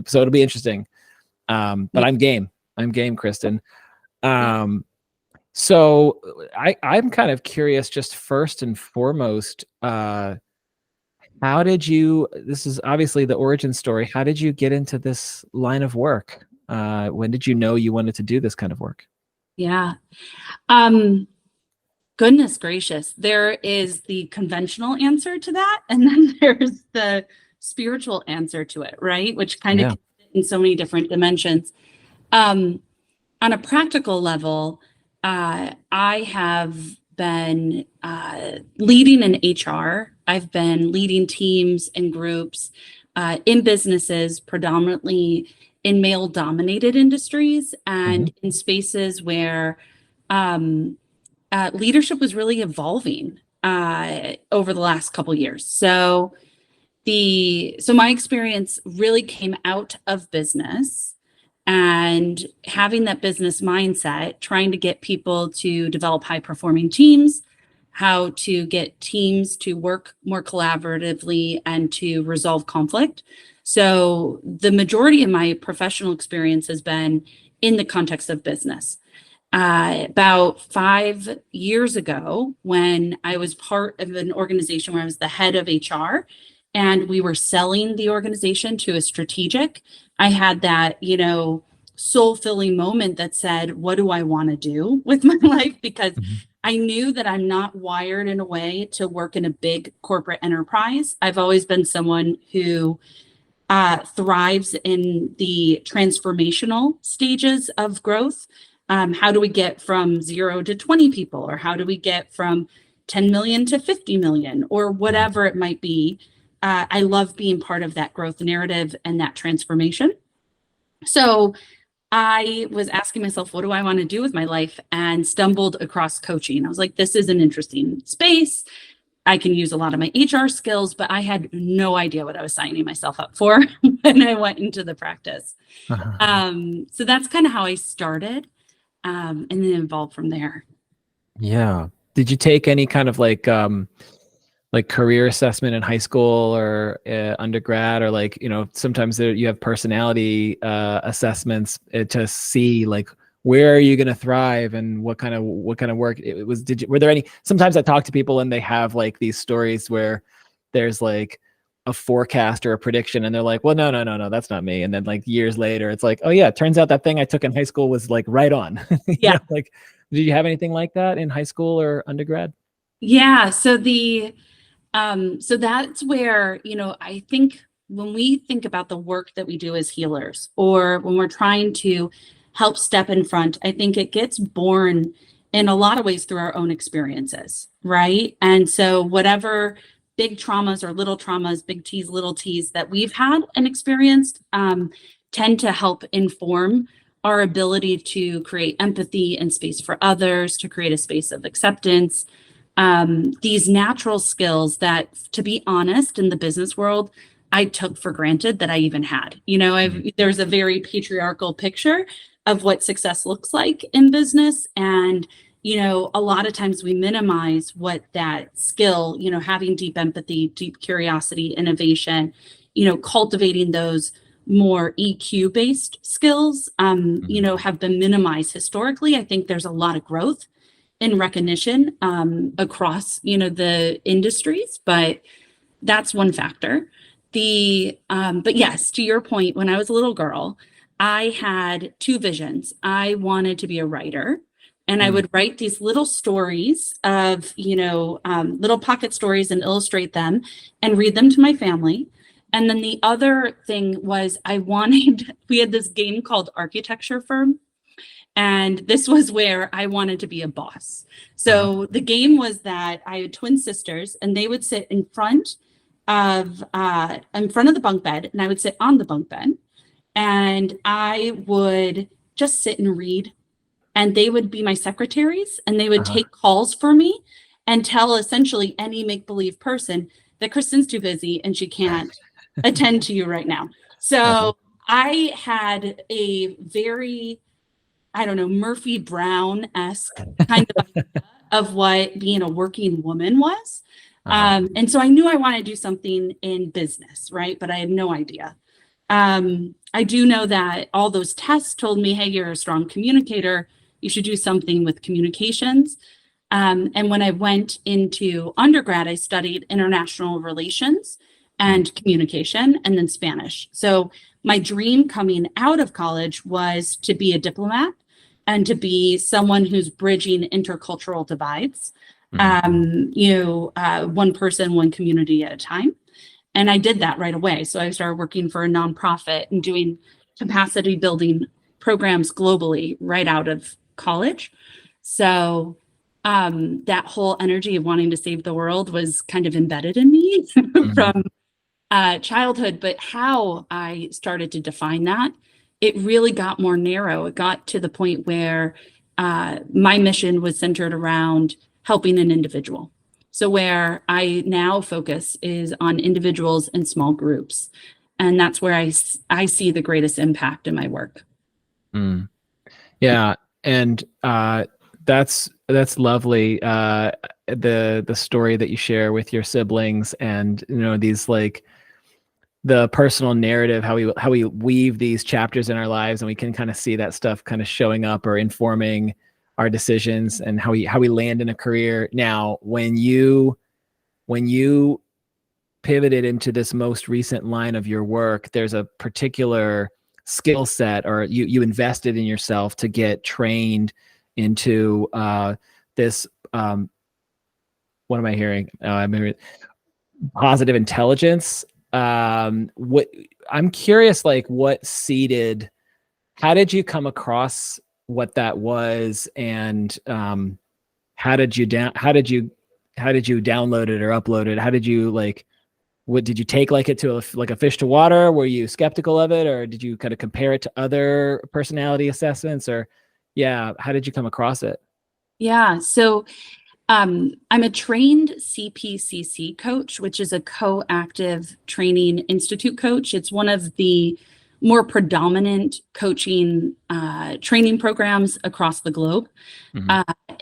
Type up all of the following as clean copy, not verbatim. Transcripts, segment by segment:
So it'll be interesting. But I'm game, Kristen. So I'm kind of curious, just first and foremost, how did you, this is obviously the origin story. How did you get into this line of work? When did you know you wanted to do this kind of work? Yeah. Goodness gracious. There is the conventional answer to that. And then there's the spiritual answer to it, right? Which kind of in so many different dimensions. On a practical level, I have been leading in HR. I've been leading teams and groups in businesses, predominantly in male-dominated industries and in spaces where leadership was really evolving over the last couple years. So my experience really came out of business and having that business mindset, trying to get people to develop high-performing teams, how to get teams to work more collaboratively and to resolve conflict. So the majority of my professional experience has been in the context of business. About 5 years ago, when I was part of an organization where I was the head of HR, and we were selling the organization to a strategic, I had that, soul-filling moment that said, what do I want to do with my life? Because I knew that I'm not wired in a way to work in a big corporate enterprise. I've always been someone who thrives in the transformational stages of growth. How do we get from 0 to 20 people? Or how do we get from 10 million to 50 million? Or whatever it might be. I love being part of that growth narrative and that transformation. So I was asking myself, what do I want to do with my life? And stumbled across coaching. I was like, this is an interesting space. I can use a lot of my HR skills, but I had no idea what I was signing myself up for when I went into the practice. So that's kind of how I started, and then evolved from there. Yeah. Did you take any kind of like career assessment in high school or undergrad, or sometimes you have personality assessments to see where are you going to thrive and what kind of work it was. Were there any? Sometimes I talk to people and they have these stories where there's a forecast or a prediction and they're like, well, no, that's not me. And then years later, it's like, oh yeah, it turns out that thing I took in high school was right on. Yeah. Did you have anything like that in high school or undergrad? Yeah. So so that's where, I think when we think about the work that we do as healers, or when we're trying to help step in front, I think it gets born in a lot of ways through our own experiences, right? And so whatever big traumas or little traumas, big T's, little T's that we've had and experienced tend to help inform our ability to create empathy and space for others, to create a space of acceptance. These natural skills that, to be honest, in the business world, I took for granted that I even had. There's a very patriarchal picture of what success looks like in business. And, a lot of times we minimize what that skill, having deep empathy, deep curiosity, innovation, cultivating those more EQ-based skills, have been minimized historically. I think there's a lot of growth in recognition across, the industries, but that's one factor. But yes, to your point, when I was a little girl, I had two visions. I wanted to be a writer, and I would write these little stories of, little pocket stories and illustrate them and read them to my family. And then the other thing was we had this game called Architecture Firm. And this was where I wanted to be a boss. So the game was that I had twin sisters, and they would sit in front of the bunk bed, and I would sit on the bunk bed, and I would just sit and read, and they would be my secretaries, and they would take calls for me and tell essentially any make-believe person that Kristen's too busy and she can't attend to you right now. So I had a very, Murphy Brown-esque kind of idea of what being a working woman was. And so I knew I wanted to do something in business, right? But I had no idea. I do know that all those tests told me, hey, you're a strong communicator. You should do something with communications. And when I went into undergrad, I studied international relations and communication, and then Spanish. So my dream coming out of college was to be a diplomat and to be someone who's bridging intercultural divides, one person, one community at a time. And I did that right away. So I started working for a nonprofit and doing capacity building programs globally right out of college. So that whole energy of wanting to save the world was kind of embedded in me from childhood. But how I started to define that, it really got more narrow. It got to the point where my mission was centered around helping an individual. So where I now focus is on individuals and small groups. And that's where I see the greatest impact in my work. Yeah. And that's lovely. The story that you share with your siblings, and these like the personal narrative, how we weave these chapters in our lives, and we can kind of see that stuff kind of showing up or informing our decisions and how we land in a career. Now, when you pivoted into this most recent line of your work, there's a particular skill set, or you invested in yourself to get trained into this. What am I hearing? I'm hearing positive intelligence. What I'm curious, like, what seeded? How did you come across what that was, and how did you download it or upload it? How did you what did you take it to a fish to water? Were you skeptical of it, or did you kind of compare it to other personality assessments, or how did you come across it? Yeah, so I'm a trained CPCC coach, which is a co-active training institute coach. It's one of the more predominant coaching training programs across the globe.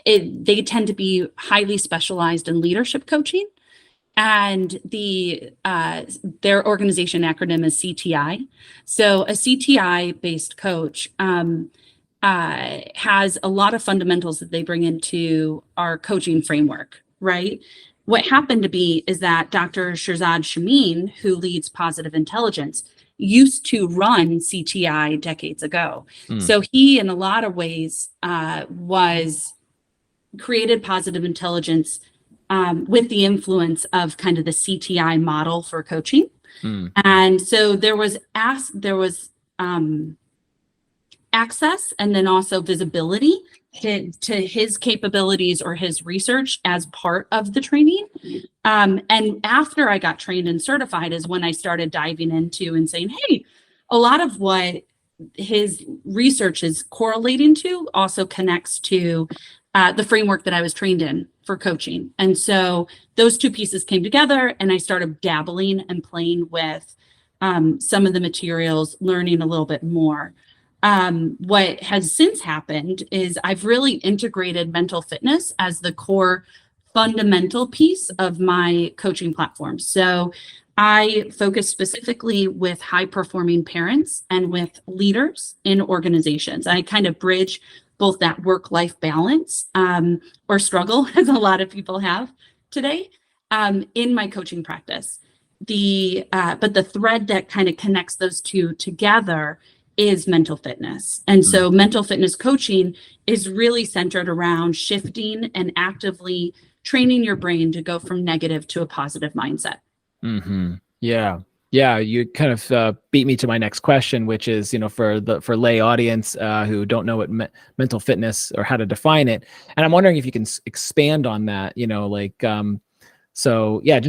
They tend to be highly specialized in leadership coaching, and their organization acronym is CTI. So a CTI-based coach has a lot of fundamentals that they bring into our coaching framework, right? What happened to be is that Dr. Shirzad Chamine, who leads Positive Intelligence, used to run CTI decades ago. So he, in a lot of ways, created Positive Intelligence with the influence of kind of the CTI model for coaching. And so there was access and then also visibility to his capabilities or his research as part of the training. And after I got trained and certified is when I started diving into and saying, hey, a lot of what his research is correlating to also connects to the framework that I was trained in for coaching. And so those two pieces came together, and I started dabbling and playing with some of the materials, learning a little bit more. What has since happened is I've really integrated mental fitness as the core fundamental piece of my coaching platform. So I focus specifically with high performing parents and with leaders in organizations. I kind of bridge both that work-life balance or struggle, as a lot of people have today, in my coaching practice. But the thread that kind of connects those two together is mental fitness. And so mental fitness coaching is really centered around shifting and actively training your brain to go from negative to a positive mindset. Yeah. You kind of beat me to my next question, which is, for lay audience who don't know what mental fitness or how to define it. And I'm wondering if you can expand on that, just,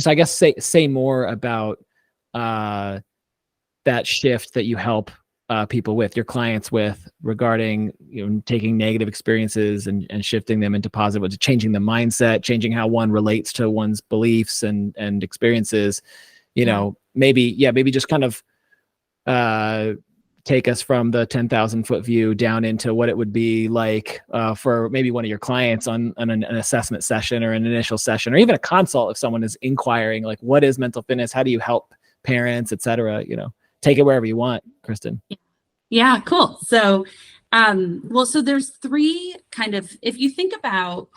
I guess, say more about that shift that you help people with, your clients with, regarding taking negative experiences and shifting them into positive, to changing the mindset, changing how one relates to one's beliefs and experiences. Maybe just kind of take us from the 10,000 foot view down into what it would be like for maybe one of your clients on an assessment session or an initial session, or even a consult if someone is inquiring, like, what is mental fitness? How do you help parents, et cetera? take it wherever you want, Kristen. Yeah, cool. So, so there's three kind of, if you think about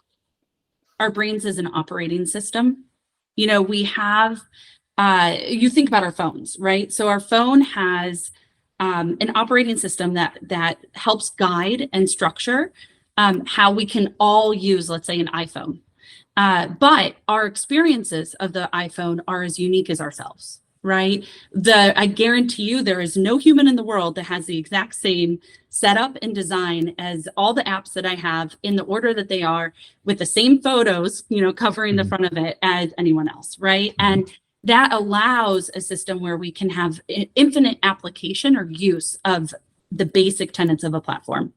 our brains as an operating system, we have, you think about our phones, right? So our phone has an operating system that helps guide and structure how we can all use, let's say, an iPhone. But our experiences of the iPhone are as unique as ourselves, right? I guarantee you there is no human in the world that has the exact same setup and design as all the apps that I have in the order that they are, with the same photos, covering the front of it as anyone else, right? And that allows a system where we can have infinite application or use of the basic tenets of a platform.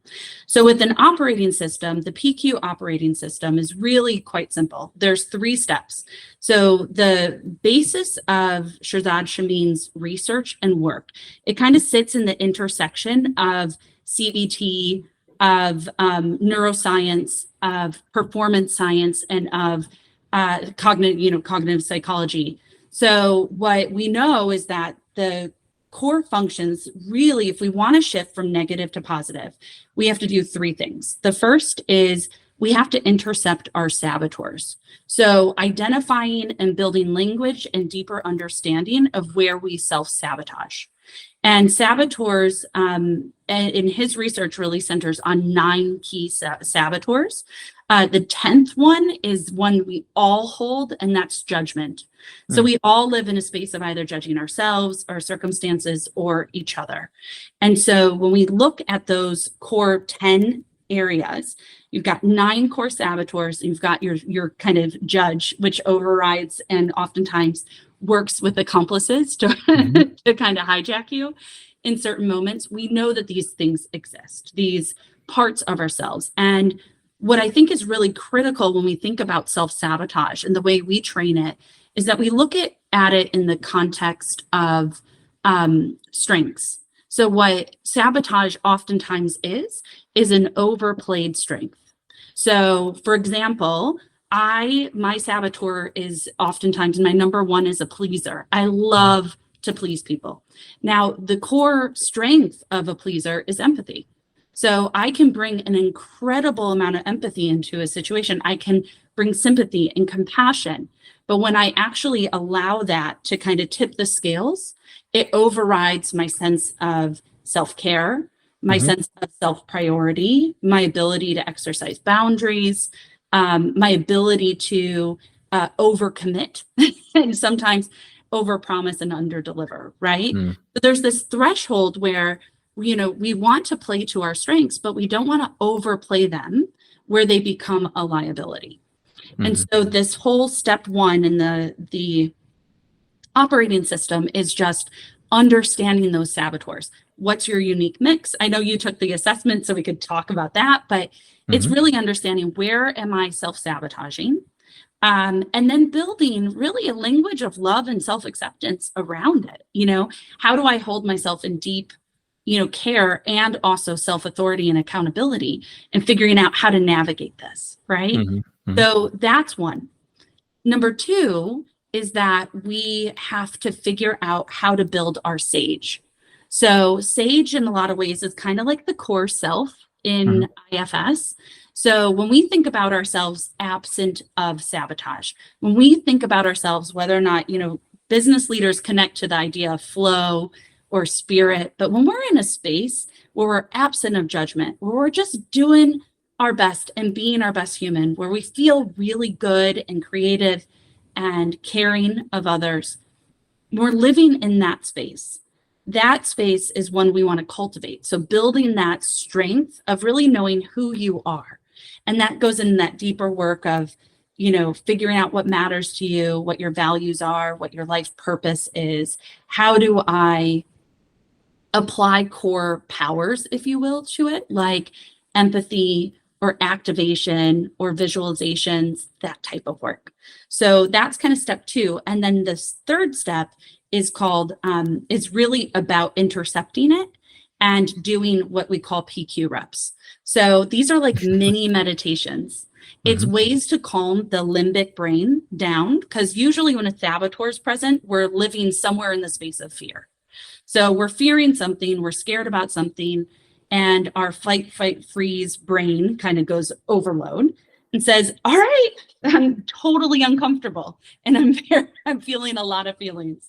So with an operating system, the PQ operating system is really quite simple. There's 3 steps. So the basis of Shirzad Shamin's research and work, it kind of sits in the intersection of CBT, of neuroscience, of performance science, and of cognitive psychology. So what we know is that the core functions, really, if we want to shift from negative to positive, we have to do 3 things. The first is we have to intercept our saboteurs. So identifying and building language and deeper understanding of where we self-sabotage. And saboteurs, in his research, really centers on 9 key saboteurs. The 10th one is one we all hold, and that's judgment. So we all live in a space of either judging ourselves, our circumstances, or each other. And so when we look at those core 10 areas, you've got 9 core saboteurs, and you've got your kind of judge, which overrides and oftentimes works with accomplices to, to kind of hijack you in certain moments. We know that these things exist, these parts of ourselves. And what I think is really critical when we think about self-sabotage and the way we train it is that we look at it in the context of strengths. So what sabotage oftentimes is an overplayed strength. So for example, my saboteur is oftentimes, my number 1 is a pleaser. I love to please people. Now, the core strength of a pleaser is empathy. So I can bring an incredible amount of empathy into a situation. I can bring sympathy and compassion. But when I actually allow that to kind of tip the scales, it overrides my sense of self-care, my sense of self-priority, my ability to exercise boundaries, my ability to overcommit and sometimes overpromise and underdeliver, right? But there's this threshold where we want to play to our strengths, but we don't want to overplay them where they become a liability. And so this whole step 1 in the operating system is just understanding those saboteurs. What's your unique mix? I know you took the assessment, so we could talk about that, but it's really understanding where am I self-sabotaging? And then building really a language of love and self-acceptance around it. How do I hold myself in deep care and also self-authority and accountability, and figuring out how to navigate this, right? So that's 1. Number 2 is that we have to figure out how to build our SAGE. So SAGE in a lot of ways is kind of like the core self in IFS. So when we think about ourselves absent of sabotage, when we think about ourselves, whether or not, business leaders connect to the idea of flow or spirit, but when we're in a space where we're absent of judgment, where we're just doing our best and being our best human, where we feel really good and creative and caring of others, we're living in that space. That space is one we want to cultivate. So building that strength of really knowing who you are. And that goes in that deeper work of, figuring out what matters to you, what your values are, what your life purpose is. How do I apply core powers, if you will, to it, like empathy or activation or visualizations, that type of work. So that's kind of step 2. And then this 3rd step is called, is really about intercepting it and doing what we call PQ reps. So these are like mini meditations. It's ways to calm the limbic brain down, because usually when a saboteur is present, we're living somewhere in the space of fear. So we're fearing something, we're scared about something, and our fight, freeze brain kind of goes overload and says, all right, I'm totally uncomfortable and I'm feeling a lot of feelings.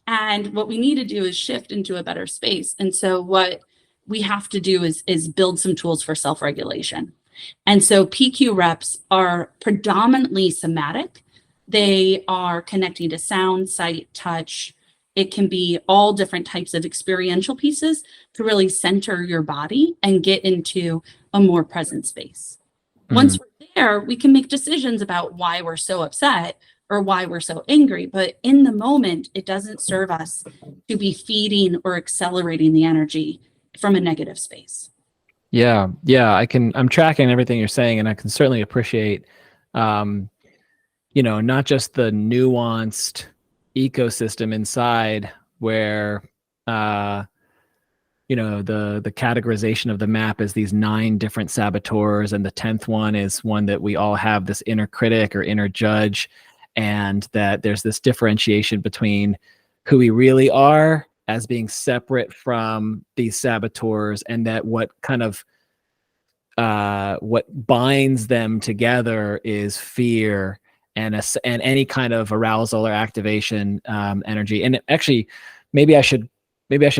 And what we need to do is shift into a better space. And so what we have to do is build some tools for self-regulation. And so PQ reps are predominantly somatic. They are connecting to sound, sight, touch. It can be all different types of experiential pieces to really center your body and get into a more present space. Once we're there, we can make decisions about why we're so upset or why we're so angry. But in the moment, it doesn't serve us to be feeding or accelerating the energy from a negative space. Yeah. I'm tracking everything you're saying, and I can certainly appreciate, not just the nuanced ecosystem inside where, the categorization of the map is these 9 different saboteurs, and the 10th one is one that we all have this inner critic or inner judge, and that there's this differentiation between who we really are as being separate from these saboteurs, and that what binds them together is fear and any kind of arousal or activation energy. And actually, maybe I should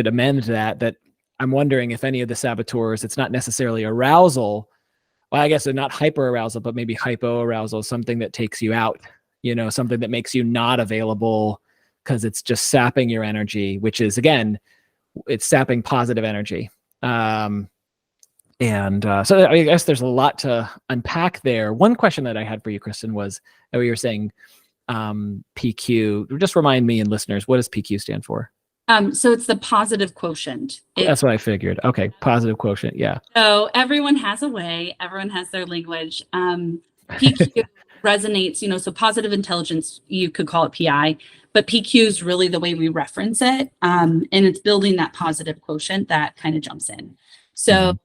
amend that I'm wondering if any of the saboteurs, it's not necessarily arousal. Well, I guess they're not hyper arousal, but maybe hypo arousal, something that takes you out, something that makes you not available because it's just sapping your energy, which is, again, it's sapping positive energy. So I guess there's a lot to unpack there. One question that I had for you, Kristen, was that we were saying PQ. Just remind me and listeners, what does PQ stand for? So it's the positive quotient. That's what I figured. Okay, positive quotient. Yeah. So everyone has a way. Everyone has their language. PQ resonates. So positive intelligence, you could call it PI, but PQ is really the way we reference it, and it's building that positive quotient that kind of jumps in. So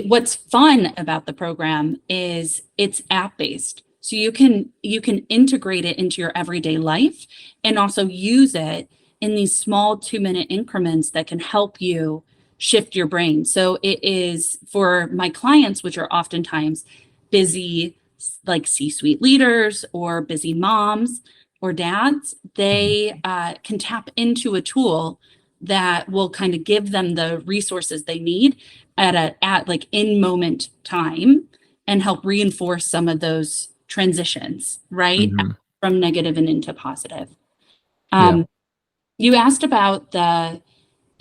what's fun about the program is it's app-based. So you can integrate it into your everyday life and also use it in these small 2-minute increments that can help you shift your brain. So it is for my clients, which are oftentimes busy, like C-suite leaders or busy moms or dads, they can tap into a tool that will kind of give them the resources they need at like in moment time and help reinforce some of those transitions, right? From negative and into positive. You asked about the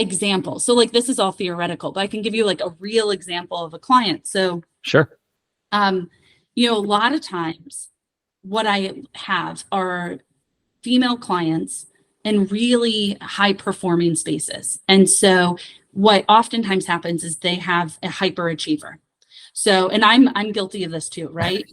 example. So like, this is all theoretical, but I can give you like a real example of a client. So sure. A lot of times what I have are female clients in really high performing spaces. And so what oftentimes happens is they have a hyperachiever. So, and I'm guilty of this too, right?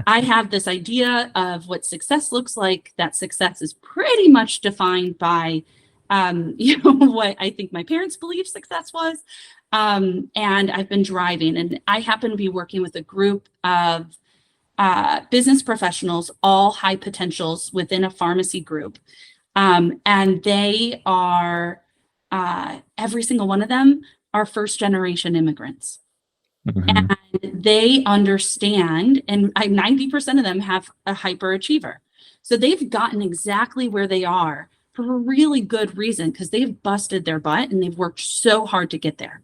I have this idea of what success looks like. That success is pretty much defined by, what I think my parents believe success was. And I've been driving, and I happen to be working with a group of business professionals, all high potentials within a pharmacy group. And they are, every single one of them are first generation immigrants. And they understand, and 90% of them have a hyperachiever. So they've gotten exactly where they are for a really good reason, because they've busted their butt and they've worked so hard to get there.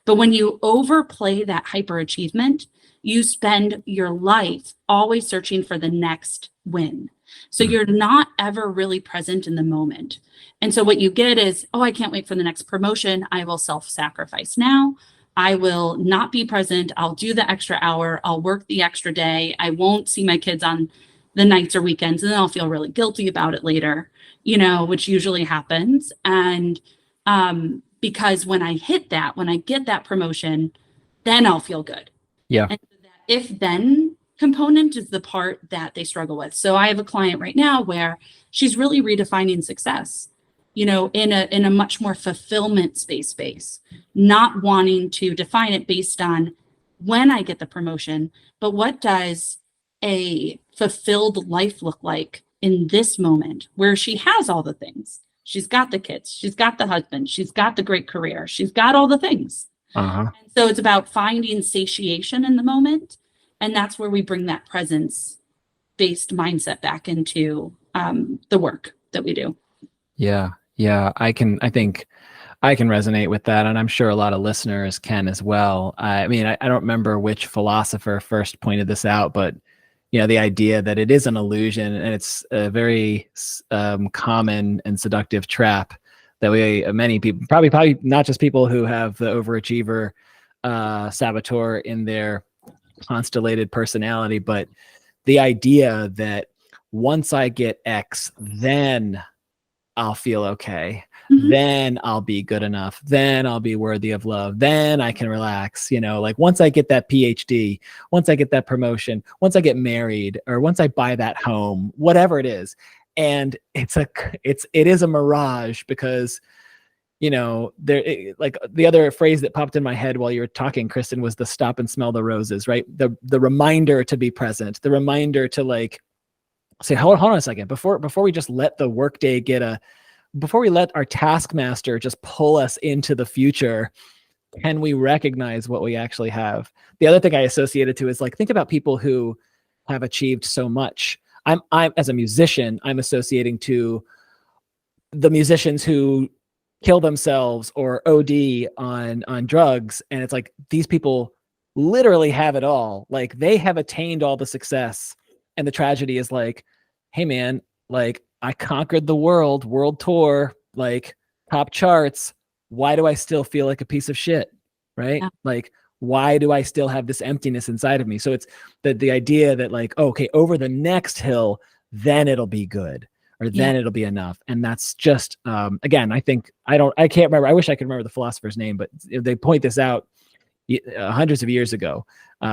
But when you overplay that hyperachievement, you spend your life always searching for the next win. So you're not ever really present in the moment. And so what you get is, oh, I can't wait for the next promotion. I will self-sacrifice now. I will not be present. I'll do the extra hour. I'll work the extra day. I won't see my kids on the nights or weekends. And then I'll feel really guilty about it later, which usually happens. And because when I hit that, when I get that promotion, then I'll feel good. Yeah. And that if then component is the part that they struggle with. So I have a client right now where she's really redefining success, in a much more fulfillment space, not wanting to define it based on when I get the promotion, but what does a fulfilled life look like in this moment where she has all the things? she's got the kids, she's got the husband, she's got the great career, she's got all the things. Uh-huh. And so it's about finding satiation in the moment. And that's where we bring that presence-based mindset back into the work that we do. Yeah. Yeah. I think I can resonate with that. And I'm sure a lot of listeners can as well. I mean, I don't remember which philosopher first pointed this out, but the idea that it is an illusion, and it's a very common and seductive trap that many people, probably not just people who have the overachiever saboteur in their constellated personality, but the idea that once I get X, then I'll feel okay. Mhm. Then I'll be good enough. Then I'll be worthy of love. Then I can relax. Like once I get that PhD, once I get that promotion, once I get married, or once I buy that home, whatever it is. And it is a mirage, because like the other phrase that popped in my head while you were talking, Kristen, was the stop and smell the roses, right? The reminder to be present, the reminder to like say, hold on a second, before we just let the workday before we let our taskmaster just pull us into the future, can we recognize what we actually have? The other thing I associated to is like, think about people who have achieved so much. I'm as a musician, I'm associating to the musicians who kill themselves or OD on drugs. And it's like, these people literally have it all. Like they have attained all the success. And the tragedy is like, hey man, like I conquered the world tour, like top charts. Why do I still feel like a piece of shit? Right? Yeah. Like, why do I still have this emptiness inside of me? So it's the idea that like, okay, over the next hill, then it'll be good, or then it'll be enough. And that's just, again, I think, I can't remember. I wish I could remember the philosopher's name, but they point this out hundreds of years ago,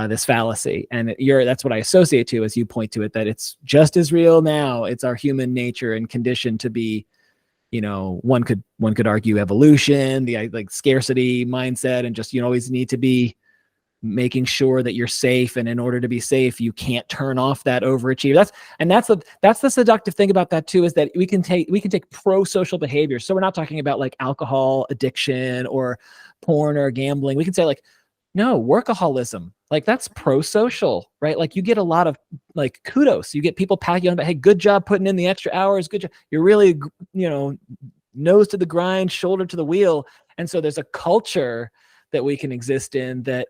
this fallacy. And that's what I associate to as you point to it, that it's just as real now. It's our human nature and condition to be, one could argue evolution, the like scarcity mindset, and just, you always need to be making sure that you're safe. And in order to be safe, you can't turn off that overachiever. That's the seductive thing about that too, is that we can take pro-social behavior. So we're not talking about like alcohol addiction or porn or gambling. We can say like, no, workaholism, like that's pro-social, right? Like you get a lot of like kudos. You get people patting you on the back, hey, good job putting in the extra hours. Good job. You're really, nose to the grind, shoulder to the wheel. And so there's a culture that we can exist in that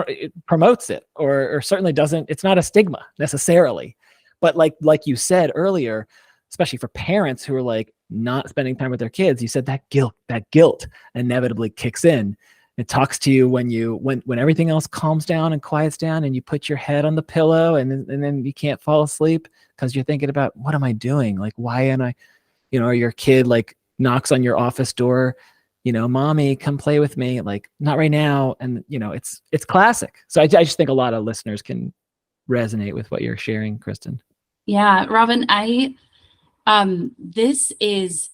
it promotes it, or certainly doesn't. It's not a stigma necessarily, but like you said earlier, especially for parents who are like not spending time with their kids, you said that guilt inevitably kicks in. It talks to you when everything else calms down and quiets down, and you put your head on the pillow, and then you can't fall asleep because you're thinking about, what am I doing? Like, why am I, or your kid like knocks on your office door, mommy, come play with me. Like, not right now. And it's classic. So I just think a lot of listeners can resonate with what you're sharing, Kristen. Yeah, Robin, this is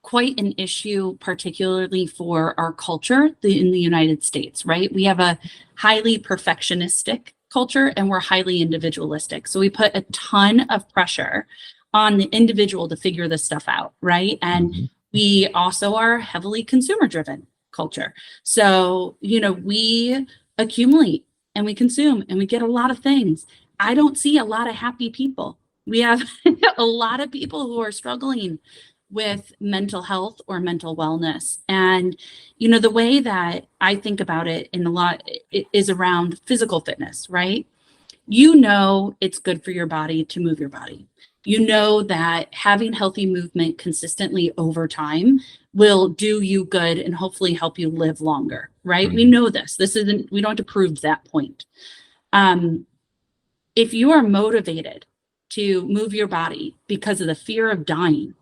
quite an issue, particularly for our culture in the United States, right? We have a highly perfectionistic culture, and we're highly individualistic. So we put a ton of pressure on the individual to figure this stuff out, right? And we also are heavily consumer-driven culture. So, we accumulate and we consume and we get a lot of things. I don't see a lot of happy people. We have a lot of people who are struggling with mental health or mental wellness. And, the way that I think about it in a lot is around physical fitness, right? It's good for your body to move your body. That having healthy movement consistently over time will do you good and hopefully help you live longer, right? We know this. We don't have to prove that point. If you are motivated to move your body because of the fear of dying,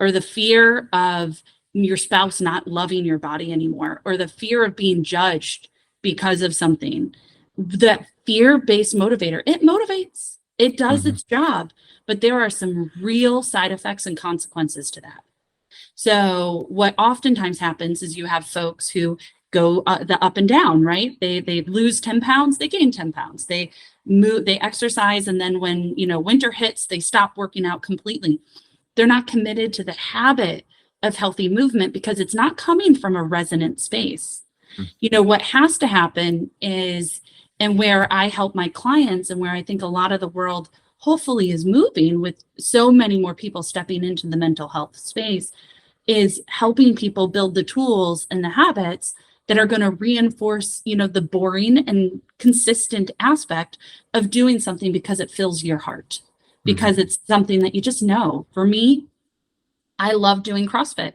or the fear of your spouse not loving your body anymore, or the fear of being judged because of something, that fear-based motivator, it motivates, it does its job, but there are some real side effects and consequences to that. So what oftentimes happens is you have folks who go the up and down, right? They lose 10 pounds, they gain 10 pounds. They move, they exercise, and then when winter hits, they stop working out completely. They're not committed to the habit of healthy movement because it's not coming from a resonant space. What has to happen is, and where I help my clients and where I think a lot of the world hopefully is moving with so many more people stepping into the mental health space, is helping people build the tools and the habits that are going to reinforce, the boring and consistent aspect of doing something because it fills your heart, because it's something that you just know. For me, I love doing CrossFit.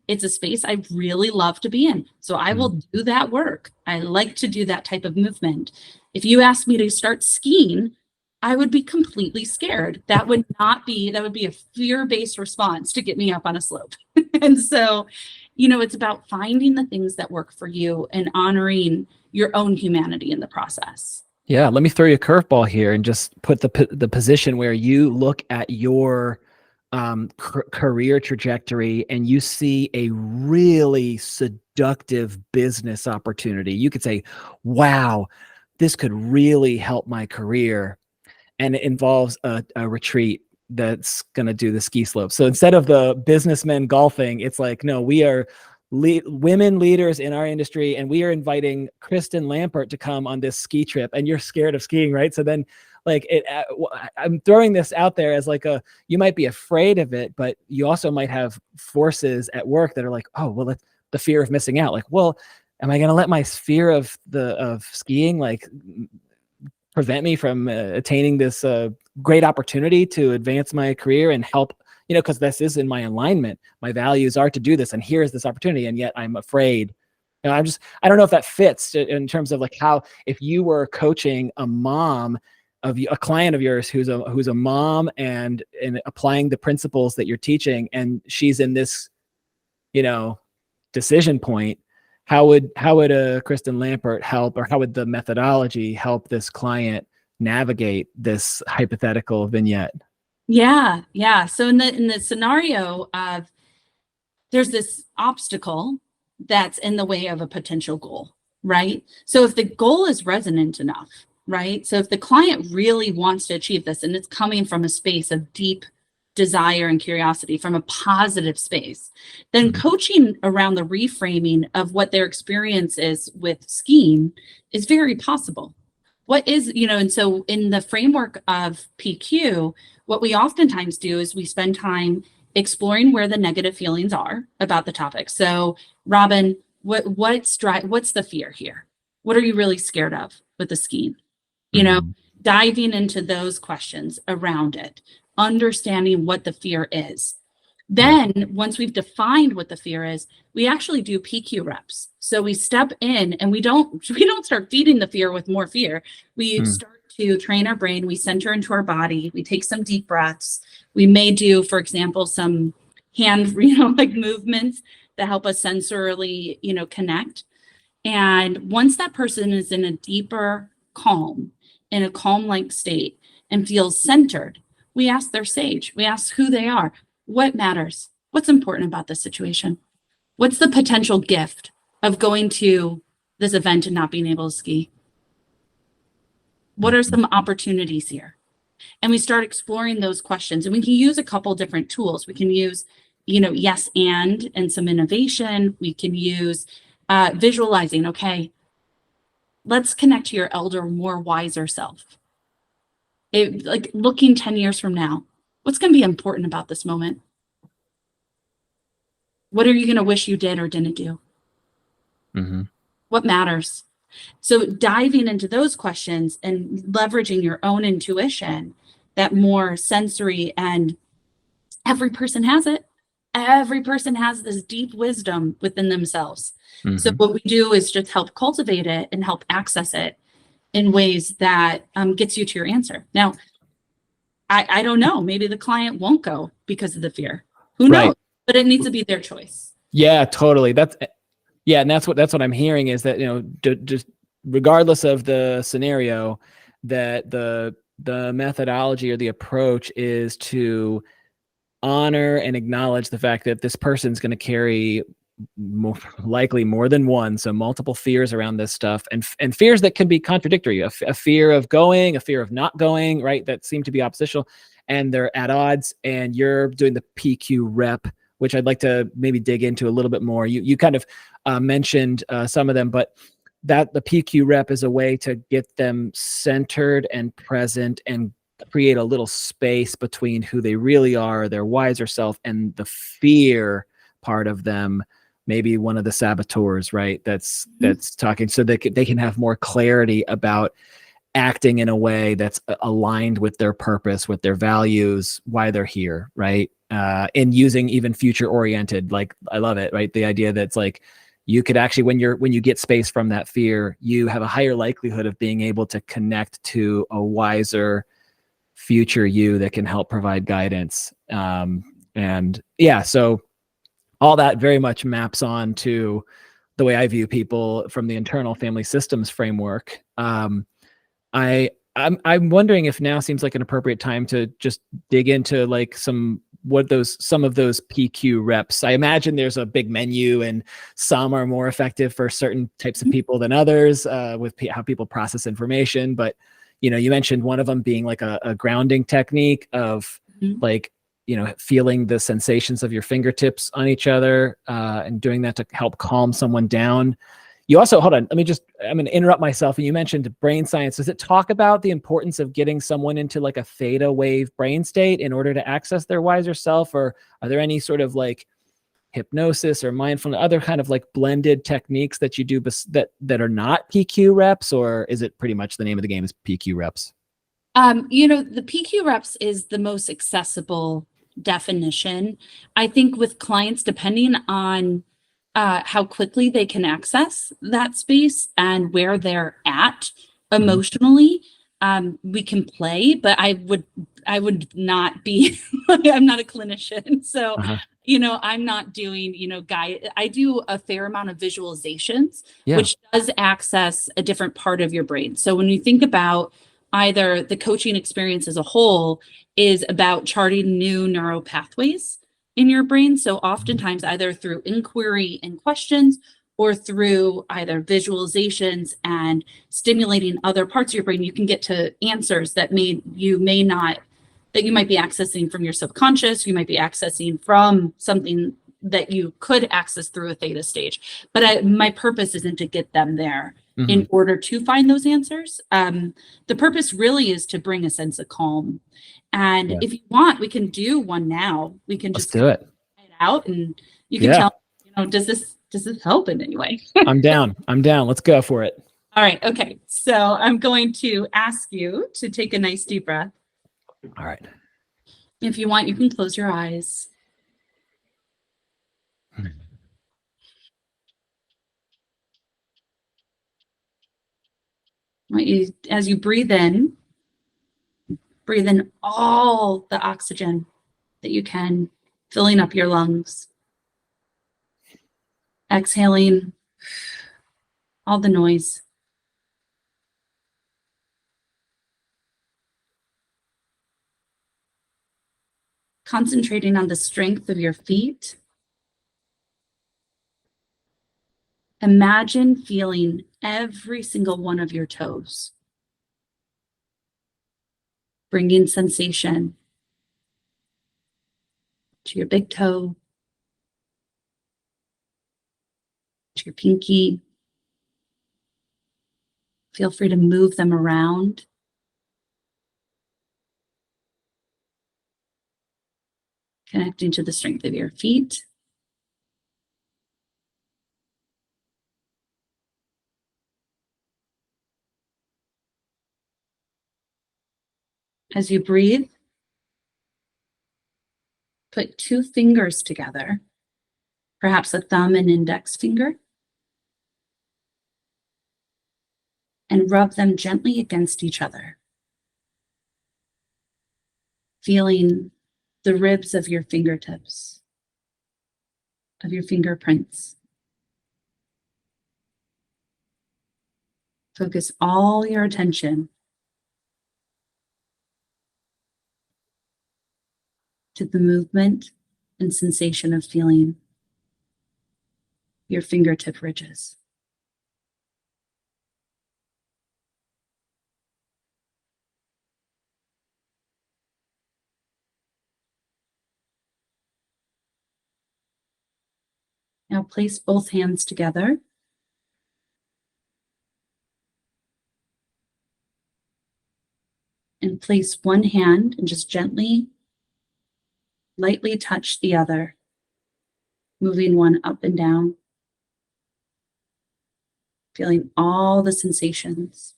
It's a space I really love to be in. So I will do that work. I like to do that type of movement. If you asked me to start skiing, I would be completely scared. That would be a fear-based response to get me up on a slope. And so, it's about finding the things that work for you and honoring your own humanity in the process. Yeah. Let me throw you a curveball here and just put the position where you look at your career trajectory and you see a really seductive business opportunity. You could say, wow, this could really help my career. And it involves a retreat that's going to do the ski slope. So instead of the businessmen golfing, it's like, no, we are women leaders in our industry, and we are inviting Kristen Lampert to come on this ski trip, and you're scared of skiing, right? So then I'm throwing this out there as you might be afraid of it, but you also might have forces at work that are like, oh, well, the fear of missing out. Like, well, am I going to let my fear of skiing, prevent me from attaining this great opportunity to advance my career and help, because this is in my alignment. My values are to do this, and here's this opportunity, and yet I'm afraid. I don't know if that fits in terms of how, if you were coaching a mom of a client of yours who's a mom and applying the principles that you're teaching, and she's in this, decision point. How would a Kristen Lampert help, or how would the methodology help this client navigate this hypothetical vignette? Yeah. So in the scenario of, there's this obstacle that's in the way of a potential goal, right? So if the goal is resonant enough, right? So if the client really wants to achieve this, and it's coming from a space of deep desire and curiosity, from a positive space, then coaching around the reframing of what their experience is with skiing is very possible. And so in the framework of PQ, what we oftentimes do is we spend time exploring where the negative feelings are about the topic. So, Robin, what's the fear here? What are you really scared of with the skiing? Diving into those questions around it, understanding what the fear is. Then once we've defined what the fear is, we actually do PQ reps. So we step in and we don't start feeding the fear with more fear. We start to train our brain. We center into our body. We take some deep breaths. We may do, for example, some hand, movements that help us sensorily, connect. And once that person is in a deeper calm, in a calm-like state, and feels centered, we ask their sage. We ask who they are. What matters? What's important about this situation? What's the potential gift of going to this event and not being able to ski? What are some opportunities here? And we start exploring those questions. And we can use a couple different tools. We can use, yes, and some innovation. We can use visualizing. Okay, let's connect to your elder, more wiser self. Looking 10 years from now, what's going to be important about this moment? What are you going to wish you did or didn't do? What matters? So diving into those questions and leveraging your own intuition, that more sensory, and every person has it. Every person has this deep wisdom within themselves. So what we do is just help cultivate it and help access it in ways that gets you to your answer. Now, I don't know, maybe the client won't go because of the fear. Who knows? But it needs to be their choice. Yeah, totally. And that's what I'm hearing is that, just regardless of the scenario, that the methodology or the approach is to honor and acknowledge the fact that this person's going to carry likely more than one, so multiple fears around this stuff, and fears that can be contradictory. A fear of going, a fear of not going, right? That seem to be oppositional. and they're at odds, and you're doing the PQ rep, which I'd like to maybe dig into a little bit more. You kind of mentioned some of them, but that the PQ rep is a way to get them centered and present and create a little space between who they really are, their wiser self, and the fear part of them, maybe one of the saboteurs, right? That's talking, so they can have more clarity about acting in a way that's aligned with their purpose, with their values, why they're here, right? And using even future oriented, like, I love it, right? The idea that's like, you could actually, when you get space from that fear, you have a higher likelihood of being able to connect to a wiser future you that can help provide guidance. And yeah, so all that very much maps on to the way I view people from the internal family systems framework. I'm wondering if now seems like an appropriate time to just dig into like some of those PQ reps. I imagine there's a big menu, and some are more effective for certain types of people than others, with how people process information. But you mentioned one of them being like a grounding technique of like, feeling the sensations of your fingertips on each other, and doing that to help calm someone down. You also, hold on, I'm going to interrupt myself. And you mentioned brain science. Does it talk about the importance of getting someone into like a theta wave brain state in order to access their wiser self? Or are there any sort of like hypnosis or mindfulness, other kind of like blended techniques that you do that are not PQ reps? Or is it pretty much the name of the game is PQ reps? The PQ reps is the most accessible definition. I think with clients, depending on how quickly they can access that space and where they're at emotionally, we can play, but I would not be, I'm not a clinician. So, I'm not doing, I do a fair amount of visualizations, which does access a different part of your brain. So when you think about either the coaching experience as a whole is about charting new neural pathways in your brain. So oftentimes either through inquiry and questions or through either visualizations and stimulating other parts of your brain, you can get to answers that you might be accessing from your subconscious, you might be accessing from something that you could access through a theta stage. But my purpose isn't to get them there in order to find those answers. The purpose really is to bring a sense of calm. And if you want, we can do one now. We can just do it out, and you can tell, does this help in any way? I'm down. Let's go for it. All right. Okay. So I'm going to ask you to take a nice deep breath. All right. If you want, you can close your eyes. As you breathe in all the oxygen that you can, filling up your lungs. Exhaling all the noise. Concentrating on the strength of your feet. Imagine feeling every single one of your toes. Bringing sensation to your big toe, to your pinky. Feel free to move them around. Connecting to the strength of your feet. As you breathe, put two fingers together, perhaps a thumb and index finger, and rub them gently against each other, feeling the ribs of your fingertips, of your fingerprints. Focus all your attention to the movement and sensation of feeling your fingertip ridges. Now place both hands together. And place one hand and just gently, lightly touch the other, moving one up and down, feeling all the sensations,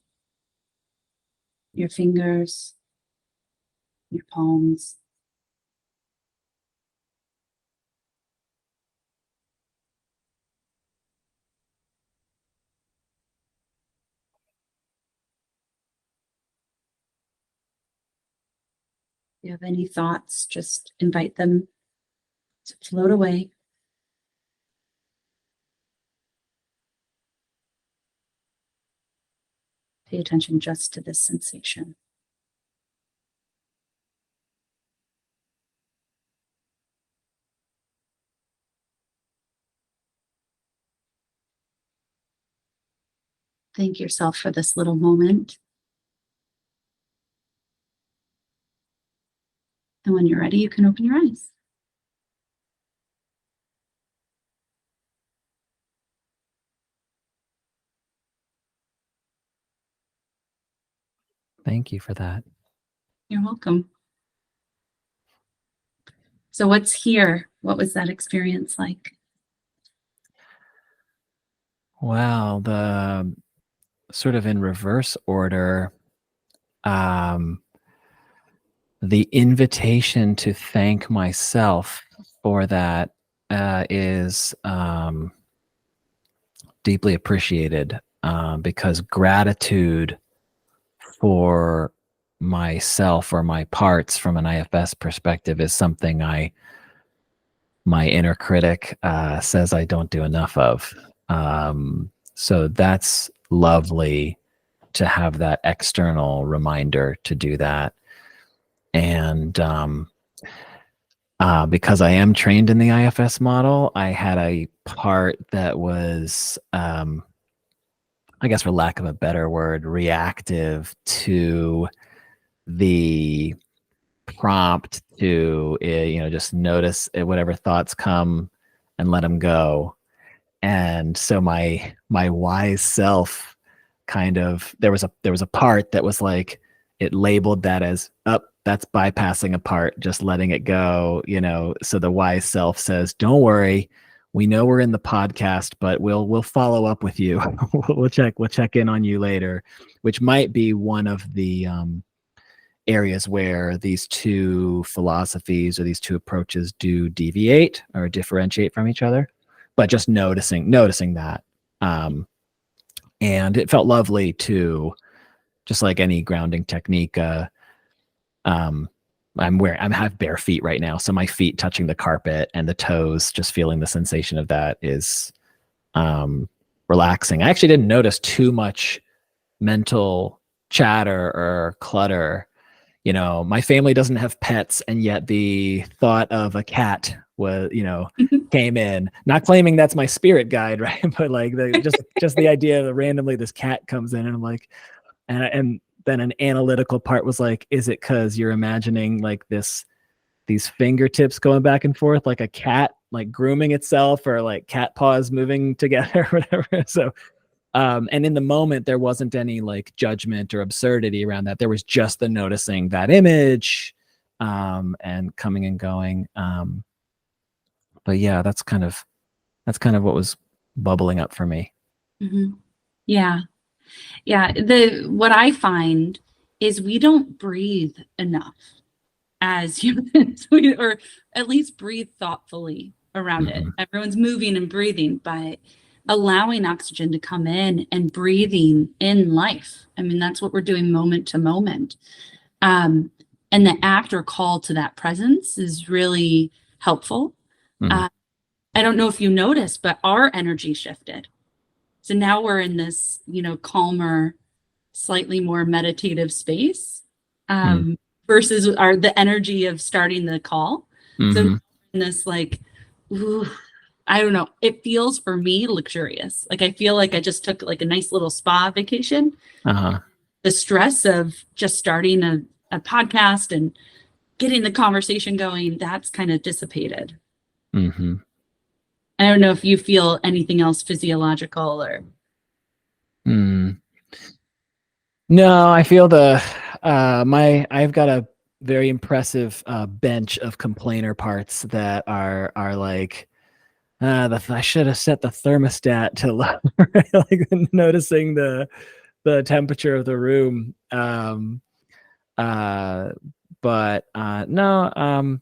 your fingers, your palms. If you have any thoughts, just invite them to float away. Pay attention just to this sensation. Thank yourself for this little moment. And when you're ready, you can open your eyes. Thank you for that. You're welcome. So what's here? What was that experience like? Wow, the sort of in reverse order, the invitation to thank myself for that is deeply appreciated, because gratitude for myself or my parts from an IFS perspective is something my inner critic says I don't do enough of. So that's lovely to have that external reminder to do that. And because I am trained in the IFS model, I had a part that was, I guess for lack of a better word, reactive to the prompt to, just notice whatever thoughts come and let them go. And so my wise self kind of, there was a part that was like, it labeled that as that's bypassing a part, just letting it go, so the wise self says, don't worry, we know we're in the podcast, but we'll follow up with you. we'll check in on you later, which might be one of the areas where these two philosophies or these two approaches do deviate or differentiate from each other. But just noticing that, and it felt lovely to, just like any grounding technique. I have bare feet right now, so my feet touching the carpet and the toes, just feeling the sensation of that is relaxing. I actually didn't notice too much mental chatter or clutter. My family doesn't have pets, and yet the thought of a cat was, came in. Not claiming that's my spirit guide, right? But like just the idea that randomly this cat comes in, and I'm like, and then an analytical part was like, is it because you're imagining like these fingertips going back and forth like a cat, like grooming itself, or like cat paws moving together or whatever. So and in the moment, there wasn't any like judgment or absurdity around that. There was just the noticing that image and coming and going. But yeah, that's kind of what was bubbling up for me. Mm-hmm. Yeah. What I find is we don't breathe enough as humans, or at least breathe thoughtfully around it. Everyone's moving and breathing, but allowing oxygen to come in and breathing in life. I mean, that's what we're doing moment to moment. And the act or call to that presence is really helpful. I don't know if you noticed, but our energy shifted. So now we're in this, calmer, slightly more meditative space versus the energy of starting the call. So in this like, ooh, I don't know, it feels for me luxurious. Like I feel like I just took like a nice little spa vacation. The stress of just starting a podcast and getting the conversation going, that's kind of dissipated. I don't know if you feel anything else physiological or. Hmm. No, I feel I've got a very impressive bench of complainer parts that are like, I should have set the thermostat to lower, like noticing the temperature of the room. But no,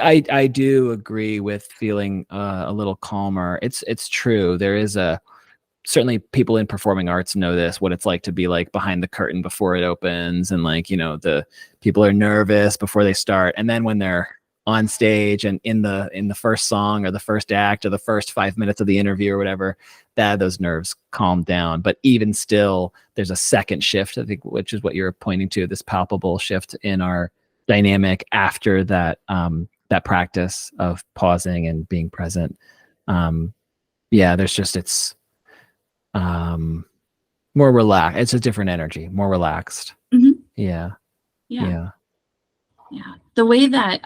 I do agree with feeling a little calmer. It's true. There is certainly people in performing arts know this, what it's like to be like behind the curtain before it opens, and like, the people are nervous before they start, and then when they're on stage and in the first song or the first act or the first 5 minutes of the interview or whatever, that those nerves calm down. But even still, there's a second shift, I think, which is what you're pointing to, this palpable shift in our dynamic after that practice of pausing and being present. Yeah, it's more relaxed. It's a different energy, more relaxed. Mhm. Yeah. Yeah. Yeah. The way that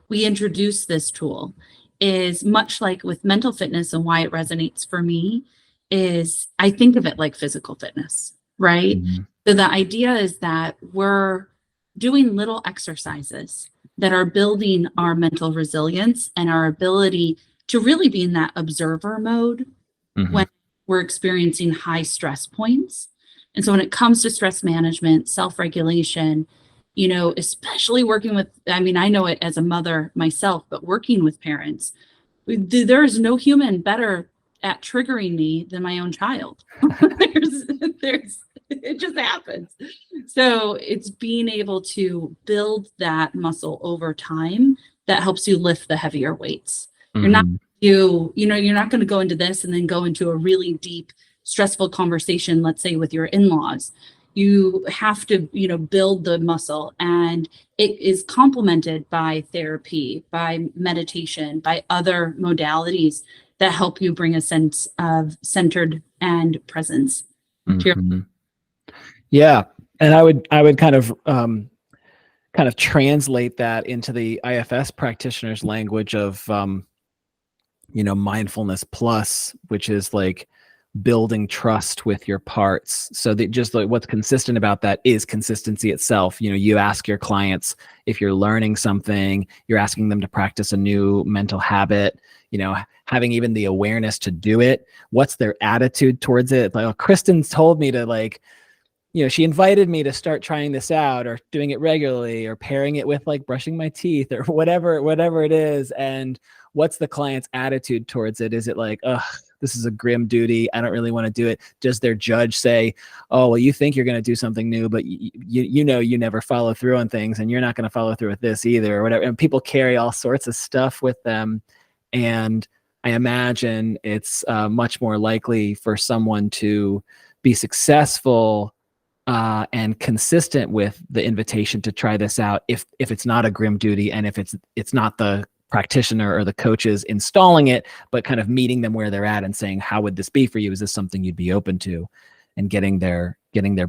we introduce this tool is much like with mental fitness, and why it resonates for me is I think of it like physical fitness, right? Mhm. So the idea is that we're doing little exercises that are building our mental resilience and our ability to really be in that observer mode when Mhm. we're experiencing high stress points. And so when it comes to stress management, self-regulation, especially working with, I mean, I know it as a mother myself, but working with parents, there's no human better at triggering me than my own child. It just happens. So it's being able to build that muscle over time that helps you lift the heavier weights. You're not Mhm. you're not going to go into this and then go into a really deep, stressful conversation, let's say with your in-laws. You have to, build the muscle, and it is complemented by therapy, by meditation, by other modalities that help you bring a sense of centered and presence to your. Mhm. Yeah. And I would kind of translate that into the IFS practitioner's language of mindfulness plus, which is like building trust with your parts. So that just like what's consistent about that is consistency itself. You ask your clients, if you're learning something, you're asking them to practice a new mental habit, having even the awareness to do it. What's their attitude towards it? Like, oh, Kristen's told me to, like, she invited me to start trying this out, or doing it regularly, or pairing it with like brushing my teeth, or whatever it is. And what's the client's attitude towards it? Is it like, oh, this is a grim duty, I don't really want to do it? Does their judge say, oh, well, you think you're going to do something new, but you never follow through on things, and you're not going to follow through with this either, or whatever? And people carry all sorts of stuff with them. And I imagine it's much more likely for someone to be successful and consistent with the invitation to try this out, if it's not a grim duty, and if it's not the practitioner or the coaches installing it, but kind of meeting them where they're at and saying, how would this be for you? Is this something you'd be open to? And getting their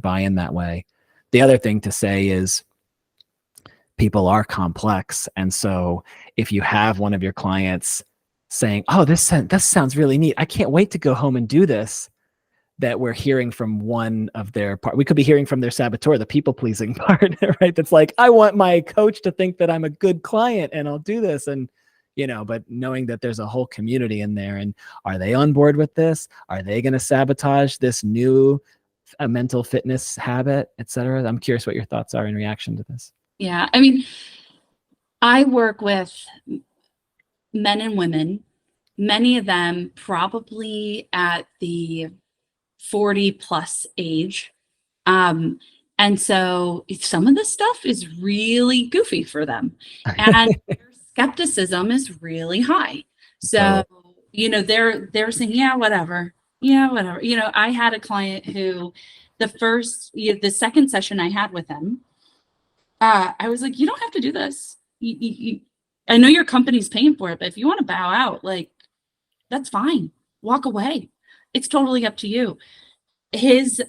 buy-in that way. The other thing to say is, people are complex, and so if you have one of your clients saying, oh, this sounds really neat, I can't wait to go home and do this, that we're hearing from one of their part. We could be hearing from their saboteur, the people pleasing part, right? That's like, I want my coach to think that I'm a good client and I'll do this. And, but knowing that there's a whole community in there, and are they on board with this? Are they going to sabotage this new mental fitness habit, et cetera? I'm curious what your thoughts are in reaction to this. Yeah. I mean, I work with men and women, many of them probably at the 40 plus age. And so some of this stuff is really goofy for them, and their skepticism is really high. So, they're saying, yeah, whatever. Yeah, whatever. I had a client who the second session I had with him, I was like, you don't have to do this. I know your company's paying for it, but if you want to bow out, like, that's fine. Walk away. It's totally up to you. His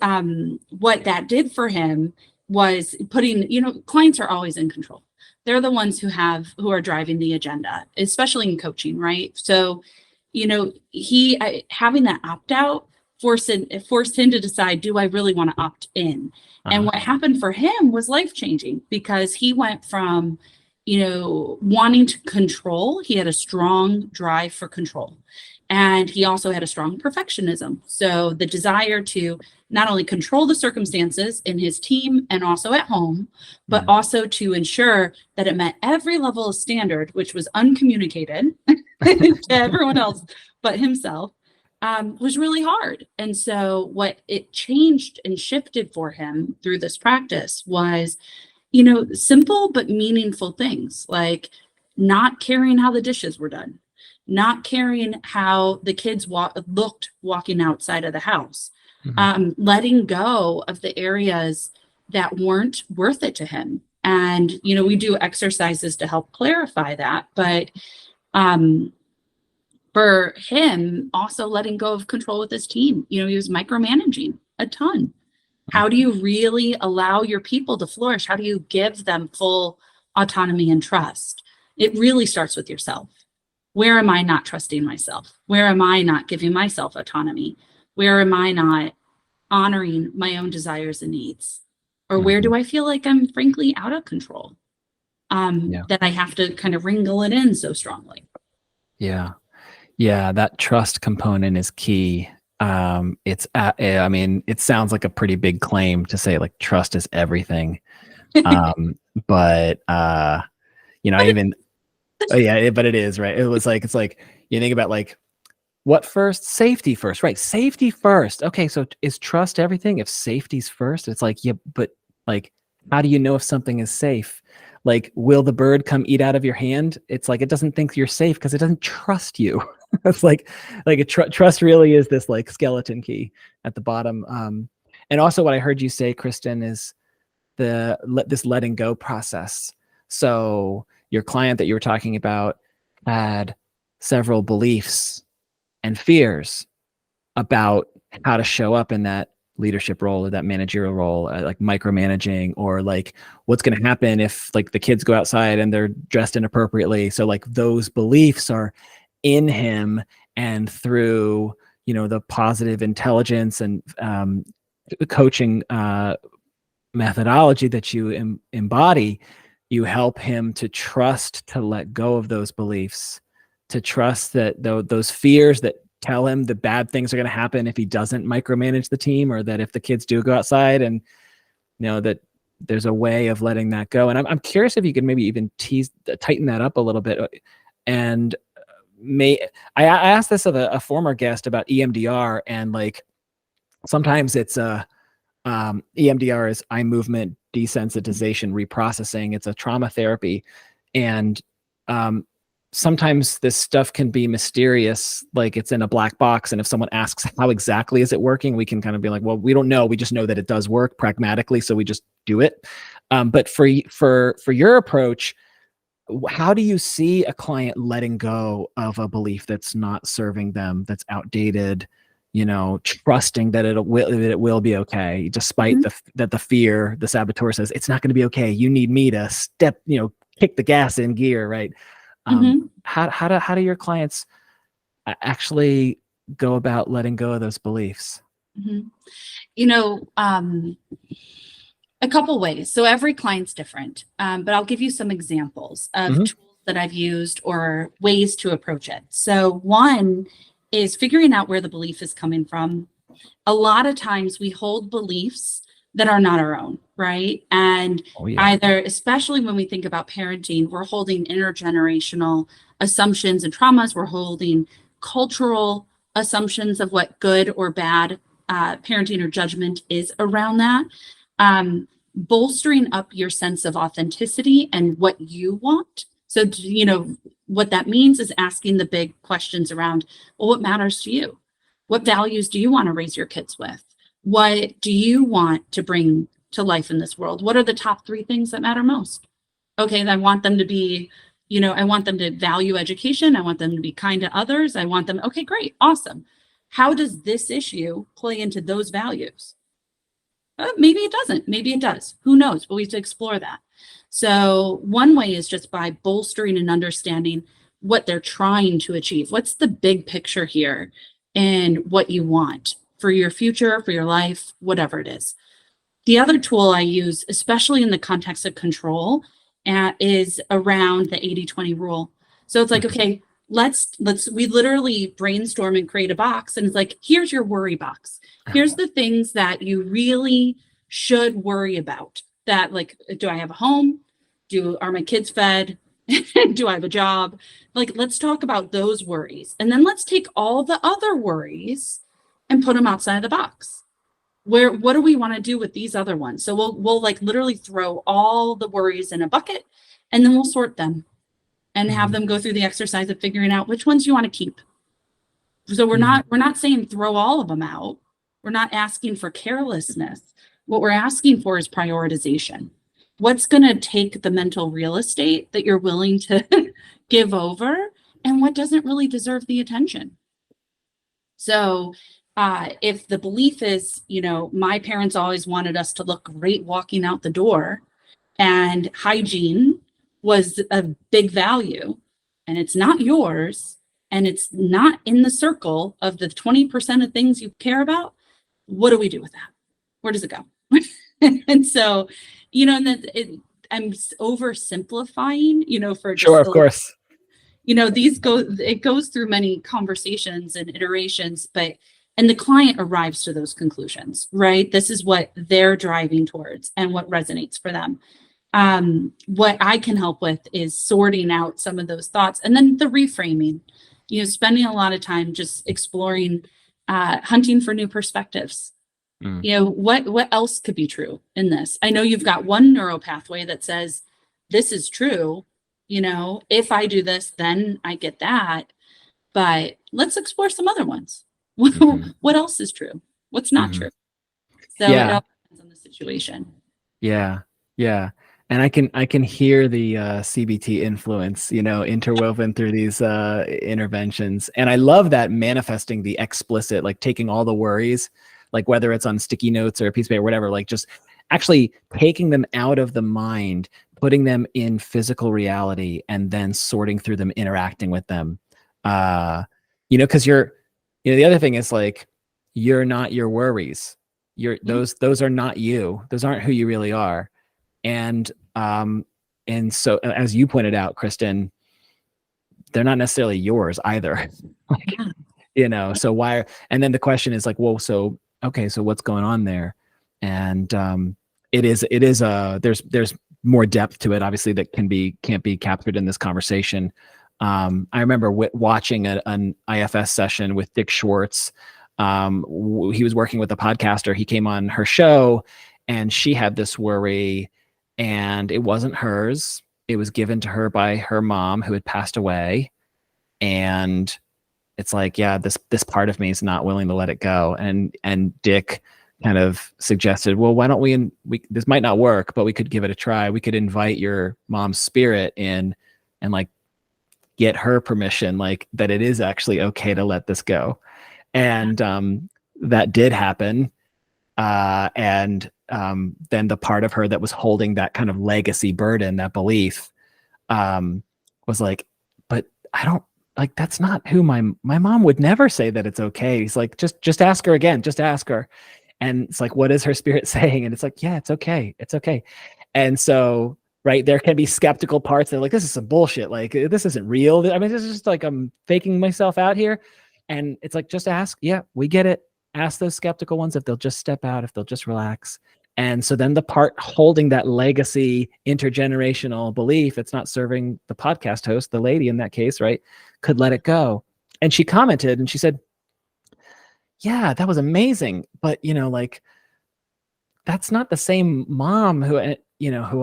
what that did for him was putting, clients are always in control, they're the ones who are driving the agenda, especially in coaching, right? So, having that opt out forced him to decide, do I really want to opt in? And what happened for him was life changing, because he went from, wanting to control. He had a strong drive for control. And he also had a strong perfectionism. So the desire to not only control the circumstances in his team and also at home, but also to ensure that it met every level of standard, which was uncommunicated to everyone else but himself, was really hard. And so what it changed and shifted for him through this practice was, simple but meaningful things, like not caring how the dishes were done, not caring how the kids looked walking outside of the house, letting go of the areas that weren't worth it to him. And, we do exercises to help clarify that. But for him, also letting go of control with his team, he was micromanaging a ton. How do you really allow your people to flourish? How do you give them full autonomy and trust? It really starts with yourself. Where am I not trusting myself? Where am I not giving myself autonomy? Where am I not honoring my own desires and needs? Or where do I feel like I'm frankly out of control? That I have to kind of wrangle it in so strongly. Yeah. That trust component is key. It sounds like a pretty big claim to say like trust is everything. But but it is, right. It's like you think about like what first? Safety first, right? Safety first. Okay, so is trust everything if safety's first? It's like, yeah, but like, how do you know if something is safe? Like, will the bird come eat out of your hand? It's like, it doesn't think you're safe because it doesn't trust you. It's like trust really is this like skeleton key at the bottom. And also what I heard you say, Kristen, is this letting go process. So your client that you were talking about had several beliefs and fears about how to show up in that leadership role or that managerial role, like micromanaging, or like what's going to happen if like the kids go outside and they're dressed inappropriately. So like those beliefs are in him, and through, the positive intelligence and coaching methodology that you embody, you help him to trust, to let go of those beliefs, to trust that those fears that tell him the bad things are going to happen if he doesn't micromanage the team, or that if the kids do go outside, and that there's a way of letting that go. And I'm curious if you could maybe even tighten that up a little bit. And I asked this of a former guest about EMDR, and like sometimes it's EMDR is eye movement desensitization reprocessing. It's a trauma therapy, and sometimes this stuff can be mysterious, like it's in a black box. And if someone asks how exactly is it working, we can kind of be like, well, we don't know. We just know that it does work pragmatically, so we just do it. But for your approach, how do you see a client letting go of a belief that's not serving them, that's outdated, trusting that it will be okay, despite the fear, the saboteur says it's not going to be okay. You need me to kick the gas in gear, right? How do your clients actually go about letting go of those beliefs? A couple ways. So every client's different, but I'll give you some examples of tools that I've used or ways to approach it. So one is figuring out where the belief is coming from. A lot of times we hold beliefs that are not our own, right? And either, especially when we think about parenting, we're holding intergenerational assumptions and traumas. We're holding cultural assumptions of what good or bad parenting or judgment is around that. Bolstering up your sense of authenticity and what you want. So, what that means is asking the big questions around, well, what matters to you? What values do you want to raise your kids with? What do you want to bring to life in this world? What are the top 3 things that matter most? Okay, I want them to be, I want them to value education. I want them to be kind to others. I want them, okay, great, awesome. How does this issue play into those values? Maybe it doesn't. Maybe it does. Who knows? But we have to explore that. So one way is just by bolstering and understanding what they're trying to achieve. What's the big picture here and what you want for your future, for your life, whatever it is. The other tool I use, especially in the context of control, is around the 80-20 rule. So it's like, okay, we literally brainstorm and create a box. And it's like, here's your worry box. Here's the things that you really should worry about. That, like, do I have a home? Are my kids fed? Do I have a job? Like, let's talk about those worries. And then let's take all the other worries and put them outside the box. What do we want to do with these other ones? So we'll like literally throw all the worries in a bucket, and then we'll sort them and have them go through the exercise of figuring out which ones you want to keep. So we're not saying throw all of them out. We're not asking for carelessness. What we're asking for is prioritization. What's going to take the mental real estate that you're willing to give over, and what doesn't really deserve the attention? So if the belief is, my parents always wanted us to look great walking out the door, and hygiene was a big value, and it's not yours, and it's not in the circle of the 20% of things you care about, what do we do with that? Where does it go? And so, I'm oversimplifying, for Sure, of course. It goes through many conversations and iterations, and the client arrives to those conclusions, right? This is what they're driving towards and what resonates for them. What I can help with is sorting out some of those thoughts, and then the reframing, spending a lot of time just exploring, hunting for new perspectives. What else could be true in this? I know you've got one neural pathway that says this is true. If I do this, then I get that. But let's explore some other ones. What else is true? What's not true? So it all depends on the situation. Yeah. And I can hear the CBT influence, interwoven through these interventions. And I love that manifesting the explicit, like taking all the worries, like whether it's on sticky notes or a piece of paper, whatever, like just actually taking them out of the mind, putting them in physical reality, and then sorting through them, interacting with them. Because the other thing is, like, you're not your worries. Those are not you. Those aren't who you really are. And so, as you pointed out, Kristen, they're not necessarily yours either. So why? And then the question is like, well, so what's going on there? And there's more depth to it, obviously, that can't be captured in this conversation. I remember watching an IFS session with Dick Schwartz. He was working with a podcaster. He came on her show, and she had this worry, and it wasn't hers. It was given to her by her mom, who had passed away. And it's like, yeah, this part of me is not willing to let it go. And Dick kind of suggested, well, why don't we this might not work, but we could give it a try. We could invite your mom's spirit in and like get her permission, like that it is actually okay to let this go. And that did happen. And then the part of her that was holding that kind of legacy burden, that belief, was like, but I don't, like, that's not who my mom would never say that it's okay. He's like, just ask her again, just ask her. And it's like, what is her spirit saying? And it's like, yeah, it's okay. It's okay. And so, right, there can be skeptical parts that are like, this is some bullshit. Like, this isn't real. I mean, this is just like, I'm faking myself out here. And it's like, just ask. Yeah, we get it. Ask those skeptical ones if they'll just step out, if they'll just relax. And so then the part holding that legacy intergenerational belief, it's not serving the podcast host, the lady in that case, right, could let it go. And she commented and she said, yeah, that was amazing. But, like, that's not the same mom who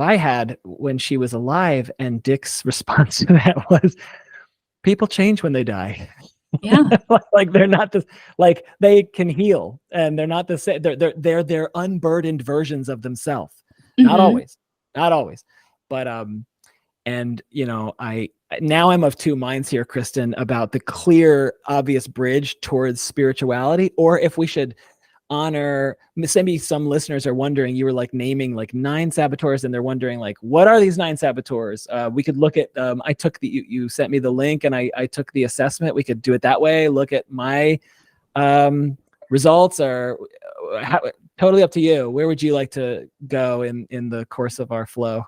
I had when she was alive. And Dick's response to that was, people change when they die. Yeah. Like, they're not this, like, they can heal, and they're not the same. They're their unburdened versions of themselves. Not always, but and now I'm of two minds here, Kristen, about the clear, obvious bridge towards spirituality, or if we should honor, maybe some listeners are wondering, you were like naming like 9 saboteurs and they're wondering like, what are these 9 saboteurs? We could look at, I took you sent me the link and I took the assessment. We could do it that way. Look at my results, or totally up to you. Where would you like to go in the course of our flow?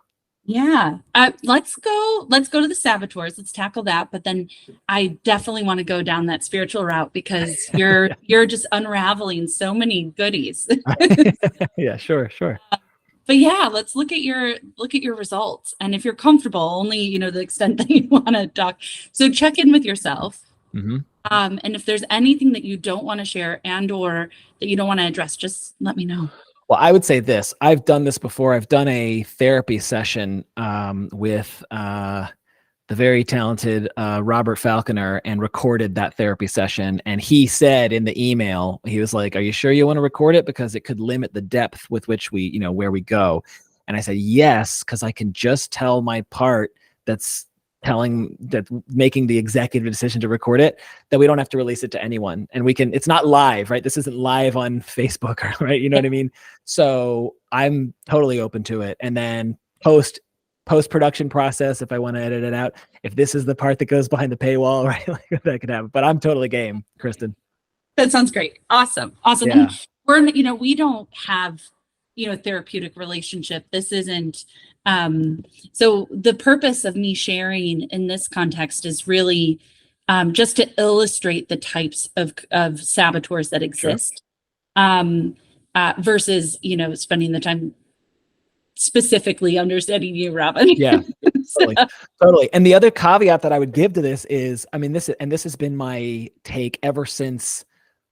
Yeah. Let's go to the saboteurs. Let's tackle that. But then I definitely want to go down that spiritual route, because you're just unraveling so many goodies. Yeah, sure. But yeah, let's look at your results. And if you're comfortable, only, the extent that you want to talk. So check in with yourself. Mm-hmm. And if there's anything that you don't want to share and or that you don't want to address, just let me know. Well, I would say this. I've done this before. I've done a therapy session with the very talented Robert Falconer, and recorded that therapy session. And he said in the email, he was like, "Are you sure you want to record it? Because it could limit the depth with which we, where we go." And I said, yes, because I can just tell my part that's making the executive decision to record it, that we don't have to release it to anyone. And it's not live, right? This isn't live on Facebook, right? You know what I mean? So I'm totally open to it. And then post-production process, if I want to edit it out, if this is the part that goes behind the paywall, right? Like, that could happen. But I'm totally game, Kristen. That sounds great. Awesome. Yeah. And we don't have, therapeutic relationship. This isn't, so the purpose of me sharing in this context is really just to illustrate the types of saboteurs that exist. Sure. Versus, spending the time specifically understanding you, Robin. Yeah, totally. And the other caveat that I would give to this is, this has been my take ever since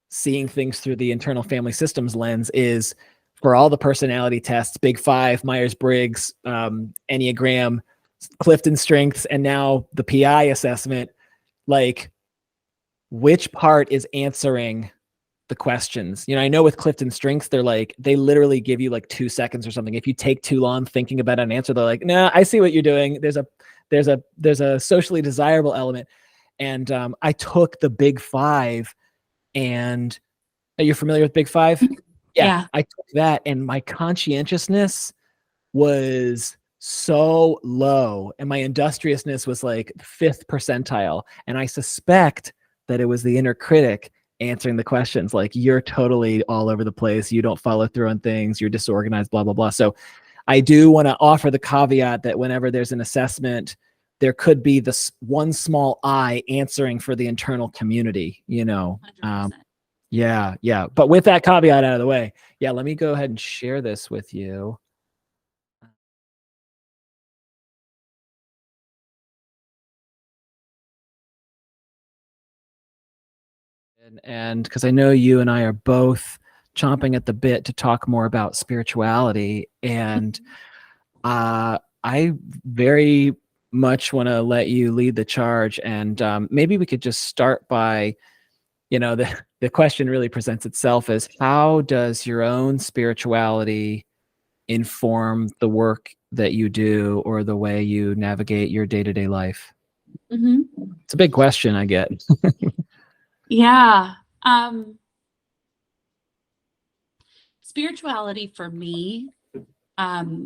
seeing things through the internal family systems lens, is for all the personality tests, Big Five, Myers-Briggs, Enneagram, Clifton Strengths, and now the PI assessment, like, which part is answering the questions? I know with Clifton Strengths, they literally give you like 2 seconds or something. If you take too long thinking about an answer, they're like, "Nah, I see what you're doing. There's a socially desirable element." And I took the Big Five, and are you familiar with Big Five? Yeah. I took that, and my conscientiousness was so low, and my industriousness was like 5th percentile. And I suspect that it was the inner critic answering the questions, like, "You're totally all over the place. You don't follow through on things. You're disorganized, blah, blah, blah." So I do want to offer the caveat that whenever there's an assessment, there could be this one small I answering for the internal community, 100%. Yeah. But with that caveat out of the way, let me go ahead and share this with you. And because I know you and I are both chomping at the bit to talk more about spirituality, and I very much want to let you lead the charge. And maybe we could just start by, the question really presents itself as, how does your own spirituality inform the work that you do or the way you navigate your day-to-day life? Mm-hmm. It's a big question, I get. Yeah. Spirituality for me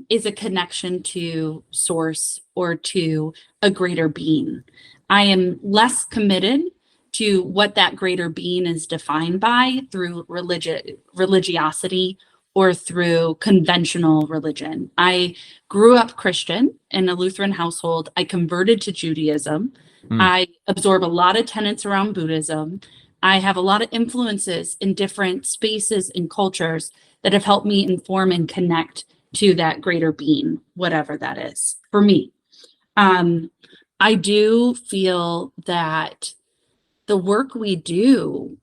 is a connection to source or to a greater being. I am less committed to what that greater being is defined by through religiosity or through conventional religion. I grew up Christian in a Lutheran household. I converted to Judaism. I absorb a lot of tenets around Buddhism. I have a lot of influences in different spaces and cultures that have helped me inform and connect to that greater being, whatever that is for me. I do feel that the work we do,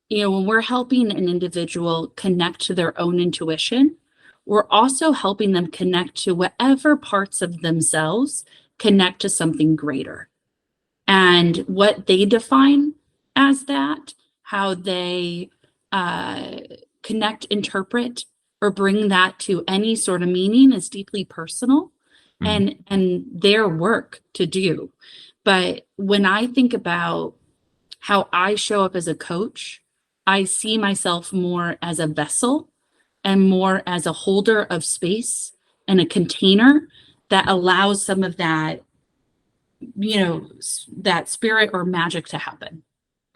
when we're helping an individual connect to their own intuition, we're also helping them connect to whatever parts of themselves connect to something greater. And what they define as that, how they connect, interpret, or bring that to any sort of meaning is deeply personal and their work to do. But when I think about how I show up as a coach I see myself more as a vessel and more as a holder of space and a container that allows some of that, that spirit or magic to happen.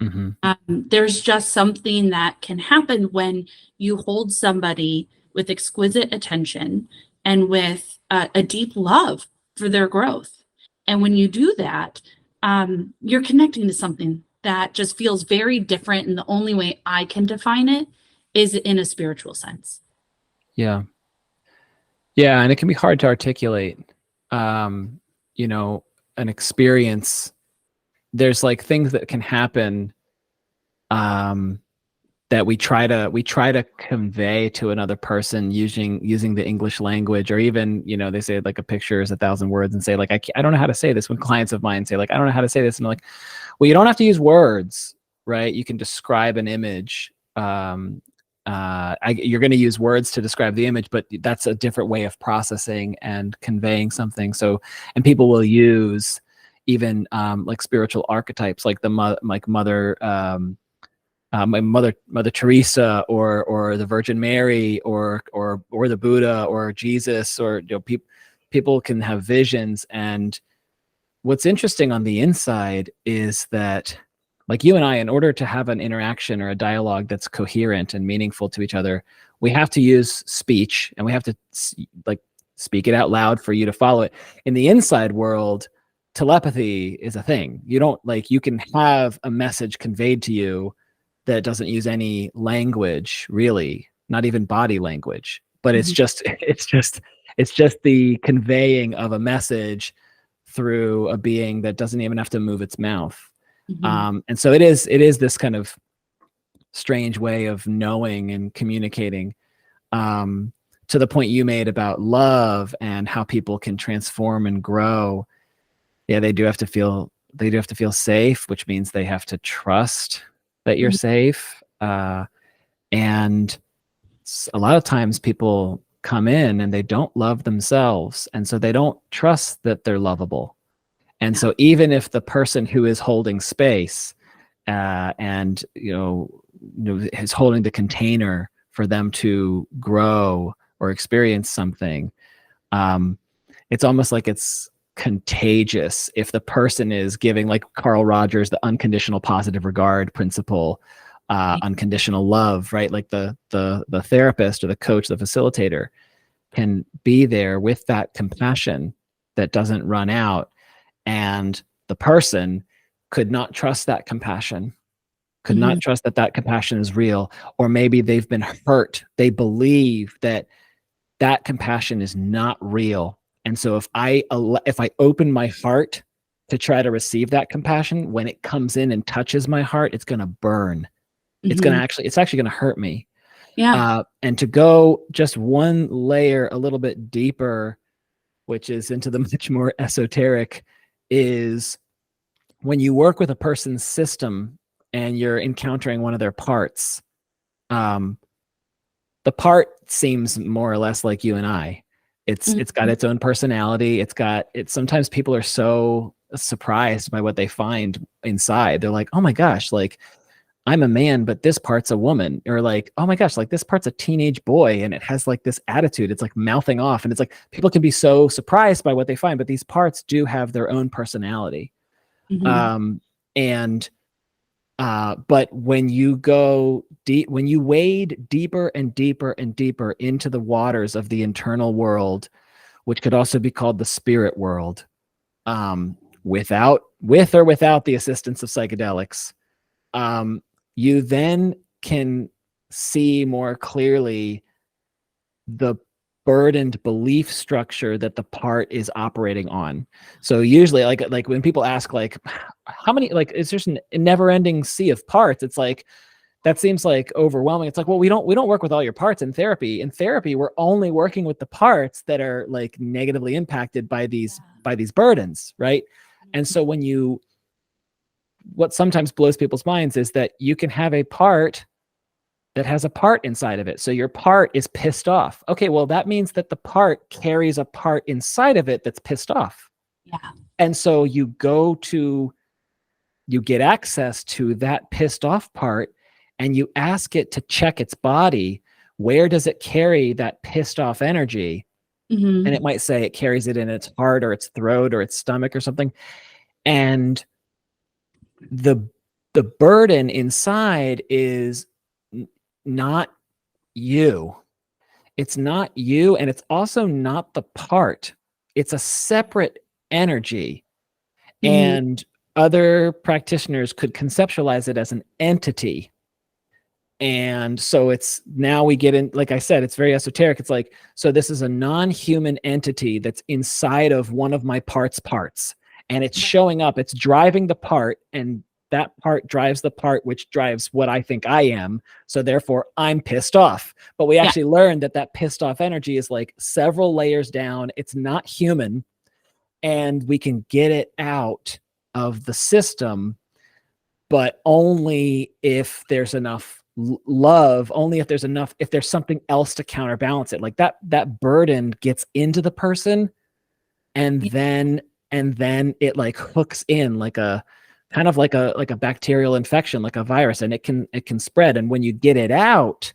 Mm-hmm. There's just something that can happen when you hold somebody with exquisite attention and with a deep love for their growth. And when you do that, you're connecting to something that just feels very different. And the only way I can define it is in a spiritual sense. Yeah. Yeah. And it can be hard to articulate, you know, an experience. There's like things that can happen, that we try to convey to another person using the English language, or even, they say like a picture is 1,000 words, and say like, I don't know how to say this. When clients of mine say like, I don't know how to say this, and I'm like, well, you don't have to use words, right? You can describe an image. You're going to use words to describe the image, but that's a different way of processing and conveying something. So, and people will use even like spiritual archetypes, like my Mother Teresa, or the Virgin Mary, or the Buddha, or Jesus, or people can have visions. And what's interesting on the inside is that, like you and I, in order to have an interaction or a dialogue that's coherent and meaningful to each other, we have to use speech, and we have to like speak it out loud for you to follow it. In the inside world, telepathy is a thing. You can have a message conveyed to you that doesn't use any language, really, not even body language, but it's just the conveying of a message through a being that doesn't even have to move its mouth. And so it is this kind of strange way of knowing and communicating, to the point you made about love and how people can transform and grow. Yeah, they do have to feel safe, which means they have to trust that you're safe. And a lot of times people come in and they don't love themselves, and so they don't trust that they're lovable. And so even if the person who is holding space, and is holding the container for them to grow or experience something, it's almost like it's contagious if the person is giving, like Carl Rogers, the unconditional positive regard principle, unconditional love, right? Like the therapist or the coach, the facilitator, can be there with that compassion that doesn't run out, and the person could not trust that compassion, could not trust that compassion is real, or maybe they've been hurt. They believe that compassion is not real. And so if I open my heart to try to receive that compassion, when it comes in and touches my heart, it's going to burn. It's actually going to hurt me. Yeah. And to go just one layer a little bit deeper, which is into the much more esoteric, is when you work with a person's system and you're encountering one of their parts, the part seems more or less like you and I. It's got its own personality. Sometimes people are so surprised by what they find inside. They're like, oh my gosh, like I'm a man, but this part's a woman. Or like, oh my gosh, like this part's a teenage boy and it has like this attitude. It's like mouthing off. And it's like, people can be so surprised by what they find, but these parts do have their own personality. But when you go deep, when you wade deeper and deeper and deeper into the waters of the internal world, which could also be called the spirit world, with or without the assistance of psychedelics, you then can see more clearly the burdened belief structure that the part is operating on. So usually like when people ask like, how many, like, is there a never ending sea of parts? It's like, that seems like overwhelming. It's like, well, we don't work with all your parts in therapy. In therapy, we're only working with the parts that are like negatively impacted by these burdens. Right. And so what sometimes blows people's minds is that you can have a part that has a part inside of it. So your part is pissed off. Okay, well, that means that the part carries a part inside of it that's pissed off. Yeah. And so you get access to that pissed off part, and you ask it to check its body, where does it carry that pissed off energy? Mm-hmm. And it might say it carries it in its heart or its throat or its stomach or something. And the burden inside is not you. It's not you, and it's also not the part. It's a separate energy. Mm-hmm. And other practitioners could conceptualize it as an entity. And so it's, now we get in, like I said, it's very esoteric. It's like, so this is a non-human entity that's inside of one of my parts, and it's showing up, it's driving the part, and that part drives the part, which drives what I think I am. So therefore I'm pissed off. But we actually learned that that pissed off energy is like several layers down. It's not human, and we can get it out of the system, but only if there's enough love, only if there's something else to counterbalance it. Like that burden gets into the person, and then it like hooks in like a kind of like a bacterial infection, like a virus, and it can spread. And when you get it out,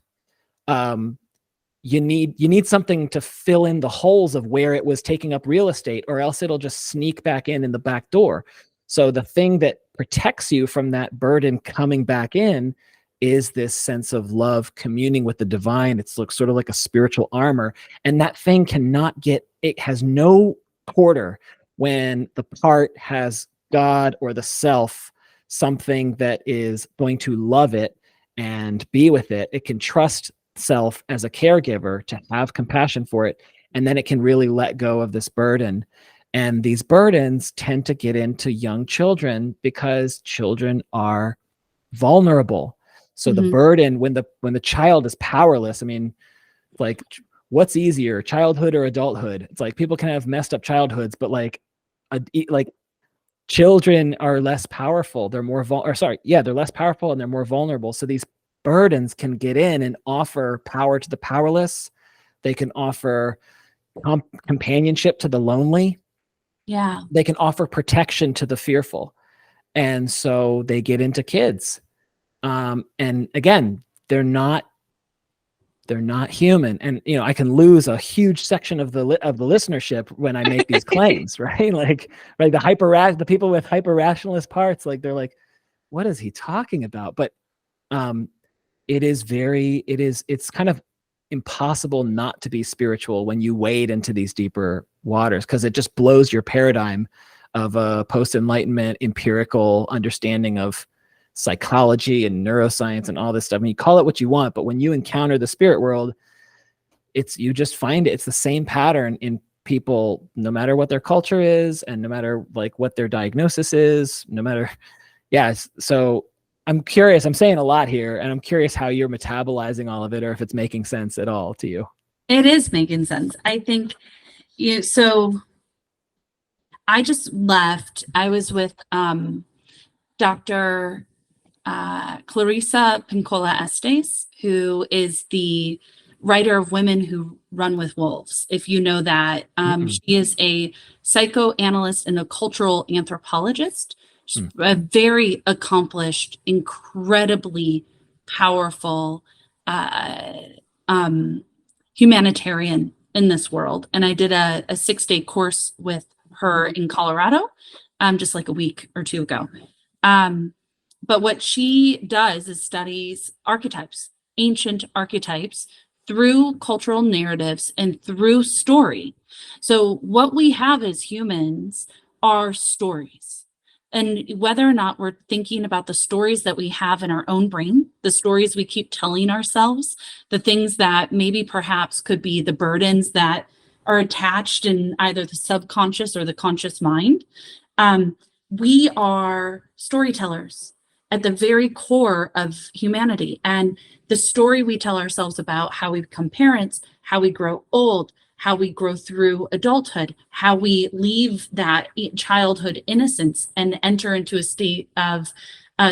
you need something to fill in the holes of where it was taking up real estate, or else it'll just sneak back in the back door. So the thing that protects you from that burden coming back in is this sense of love, communing with the divine. It's sort of like a spiritual armor, and that thing it has no quarter when the part has God or the self, something that is going to love it and be with it. It can trust self as a caregiver to have compassion for it, and then it can really let go of this burden. And these burdens tend to get into young children because children are vulnerable. So the burden, when the child is powerless, I mean, like, what's easier, childhood or adulthood? It's like people can have messed up childhoods, but like children are less powerful. They're more they're less powerful and they're more vulnerable. So these burdens can get in and offer power to the powerless. They can offer companionship to the lonely. Yeah. They can offer protection to the fearful. And so they get into kids. And again, they're not human. And, I can lose a huge section of the listenership when I make these claims, right? Like the people with hyper rationalist parts, like, they're like, what is he talking about? But, it's kind of impossible not to be spiritual when you wade into these deeper waters, because it just blows your paradigm of a post-enlightenment empirical understanding of psychology and neuroscience and all this stuff. I mean, you call it what you want, but when you encounter the spirit world, you just find it's the same pattern in people, no matter what their culture is, and no matter like what their diagnosis is, so I'm curious, I'm saying a lot here, and I'm curious how you're metabolizing all of it, or if it's making sense at all to you. It is making sense. I think, so I just left. I was with Dr. Clarissa Pincola Estes, who is the writer of Women Who Run with Wolves. If you know that, she is a psychoanalyst and a cultural anthropologist. She's a very accomplished, incredibly powerful humanitarian in this world. And I did a 6-day course with her in Colorado, just like a week or two ago. But what she does is studies archetypes, ancient archetypes, through cultural narratives and through story. So what we have as humans are stories. And whether or not we're thinking about the stories that we have in our own brain, the stories we keep telling ourselves, the things that maybe perhaps could be the burdens that are attached in either the subconscious or the conscious mind, we are storytellers at the very core of humanity. And the story we tell ourselves about how we become parents, how we grow old, how we grow through adulthood, how we leave that childhood innocence and enter into a state of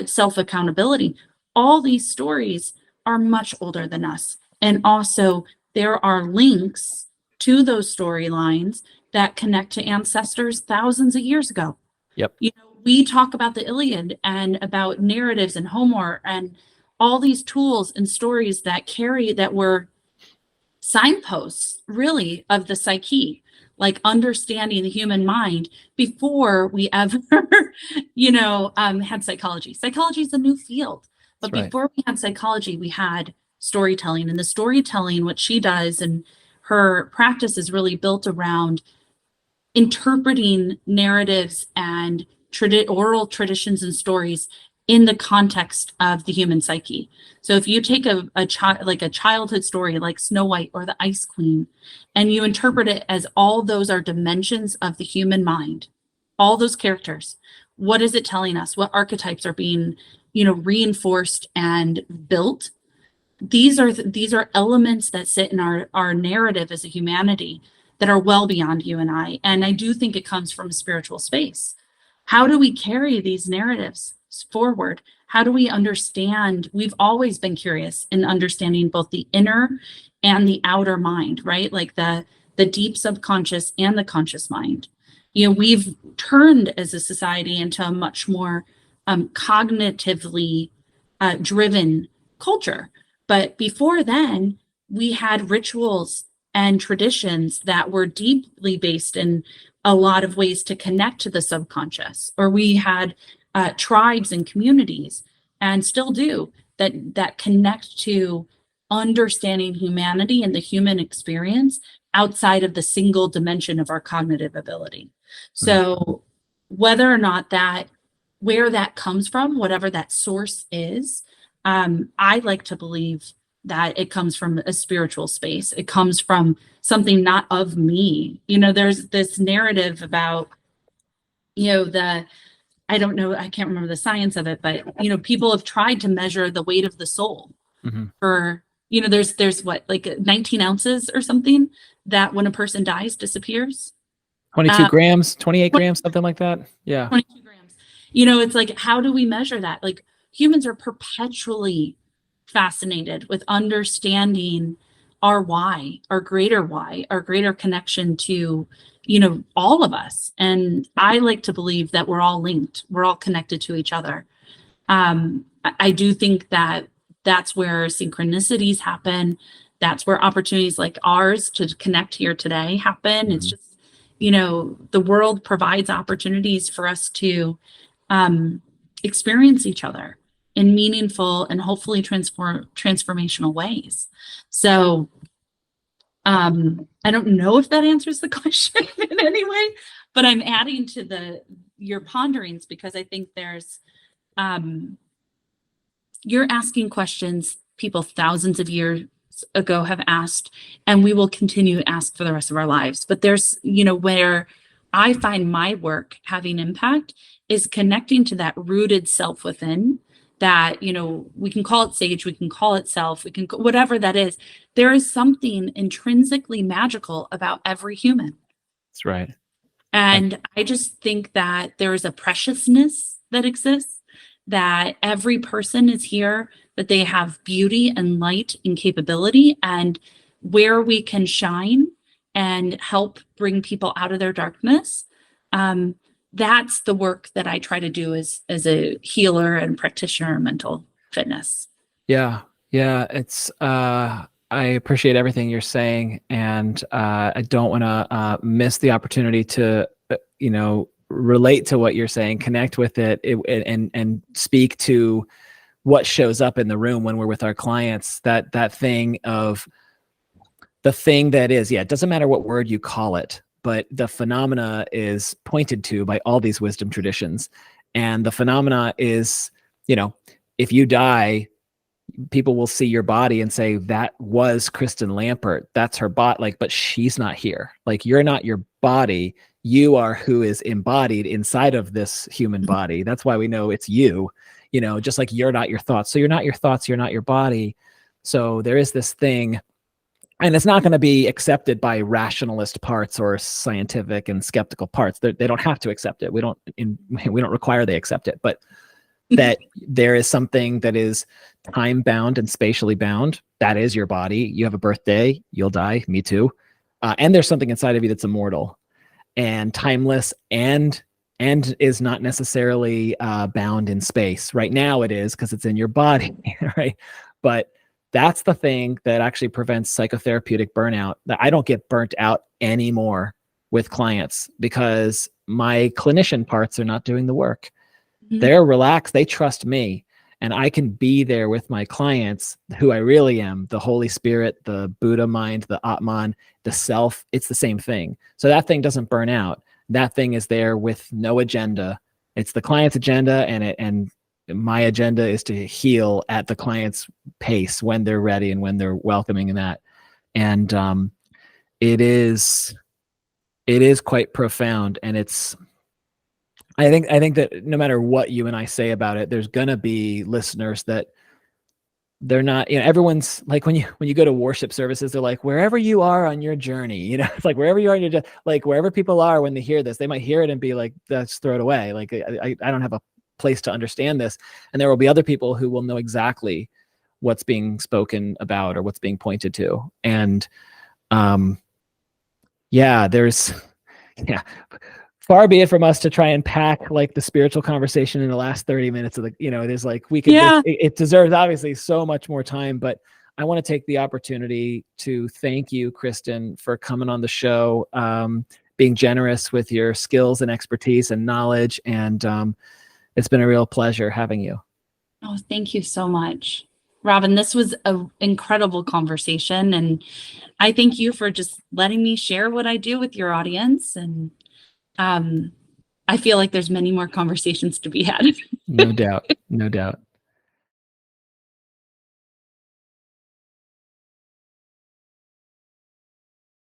self-accountability. All these stories are much older than us. And also there are links to those storylines that connect to ancestors thousands of years ago. Yep. We talk about the Iliad and about narratives and Homer and all these tools and stories that were signposts really of the psyche, like understanding the human mind before we ever, had psychology. Psychology is a new field, but That's right. before we had psychology, we had storytelling, and the storytelling, what she does and her practice is really built around interpreting narratives and oral traditions and stories in the context of the human psyche. So if you take a childhood story like Snow White or the Ice Queen, and you interpret it as all those are dimensions of the human mind, all those characters, what is it telling us? What archetypes are being, reinforced and built? These are elements that sit in our narrative as a humanity that are well beyond you and I. And I do think it comes from a spiritual space. How do we carry these narratives forward? How do we understand? We've always been curious in understanding both the inner and the outer mind, right? Like the deep subconscious and the conscious mind. We've turned as a society into a much more cognitively driven culture. But before then, we had rituals and traditions that were deeply based in a lot of ways to connect to the subconscious, or we had tribes and communities, and still do, that connect to understanding humanity and the human experience outside of the single dimension of our cognitive ability. So whether or not where that comes from, whatever that source is, I like to believe that it comes from a spiritual space. It comes from something not of me. There's this narrative about, I don't know, I can't remember the science of it, but, people have tried to measure the weight of the soul for, there's what, like 19 ounces or something that when a person dies disappears. 22 grams, 28 grams, something like that. Yeah. 22 grams. It's like, how do we measure that? Like humans are perpetually fascinated with understanding our why, our greater connection to, all of us. And I like to believe that we're all linked. We're all connected to each other. I do think that that's where synchronicities happen. That's where opportunities like ours to connect here today happen. It's just, the world provides opportunities for us to experience each other in meaningful and hopefully transformational ways. So I don't know if that answers the question in any way, but I'm adding to your ponderings because I think there's you're asking questions people thousands of years ago have asked, and we will continue to ask for the rest of our lives. But there's, where I find my work having impact is connecting to that rooted self within. That, we can call it sage, we can call it self, we can, whatever that is. There is something intrinsically magical about every human. That's right. And I just think that there is a preciousness that exists, that every person is here, that they have beauty and light and capability, and where we can shine and help bring people out of their darkness. That's the work that I try to do as a healer and practitioner of mental fitness. Yeah. It's I appreciate everything you're saying, and I don't want to miss the opportunity to relate to what you're saying, connect with it, and speak to what shows up in the room when we're with our clients. That thing of the thing that is, it doesn't matter what word you call it, but the phenomena is pointed to by all these wisdom traditions. And the phenomena is, if you die, people will see your body and say, that was Kristen Lampert. That's her body. But she's not here. Like, you're not your body. You are who is embodied inside of this human body. That's why we know it's you, just like you're not your thoughts. So you're not your thoughts. You're not your body. So there is this thing. And it's not going to be accepted by rationalist parts or scientific and skeptical parts. They don't have to accept it. We don't require they accept it. But that there is something that is time bound and spatially bound. That is your body. You have a birthday, you'll die. Me too. And there's something inside of you that's immortal and timeless and and is not necessarily bound in space. Right now it is because it's in your body, right? But that's the thing that actually prevents psychotherapeutic burnout. That I don't get burnt out anymore with clients because my clinician parts are not doing the work. Mhm. They're relaxed. They trust me. And I can be there with my clients, who I really am, the Holy Spirit, the Buddha mind, the Atman, the self. It's the same thing. So that thing doesn't burn out. That thing is there with no agenda. It's the client's agenda, and my agenda is to heal at the client's pace when they're ready and when they're welcoming in that. And it is quite profound. And I think that no matter what you and I say about it, there's gonna be listeners that they're not, everyone's like, when you go to worship services, they're like, wherever you are on your journey, it's like wherever you are in your, like wherever people are, when they hear this, they might hear it and be like, let's throw it away. Like, I don't have a place to understand this. And there will be other people who will know exactly what's being spoken about or what's being pointed to. And yeah, far be it from us to try and pack like the spiritual conversation in the last 30 minutes of there's like, we could, it deserves obviously so much more time, but I want to take the opportunity to thank you, Kristen, for coming on the show, being generous with your skills and expertise and knowledge. And it's been a real pleasure having you. Oh, thank you so much, Robin. This was an incredible conversation. And I thank you for just letting me share what I do with your audience. And I feel like there's many more conversations to be had. No doubt. No doubt.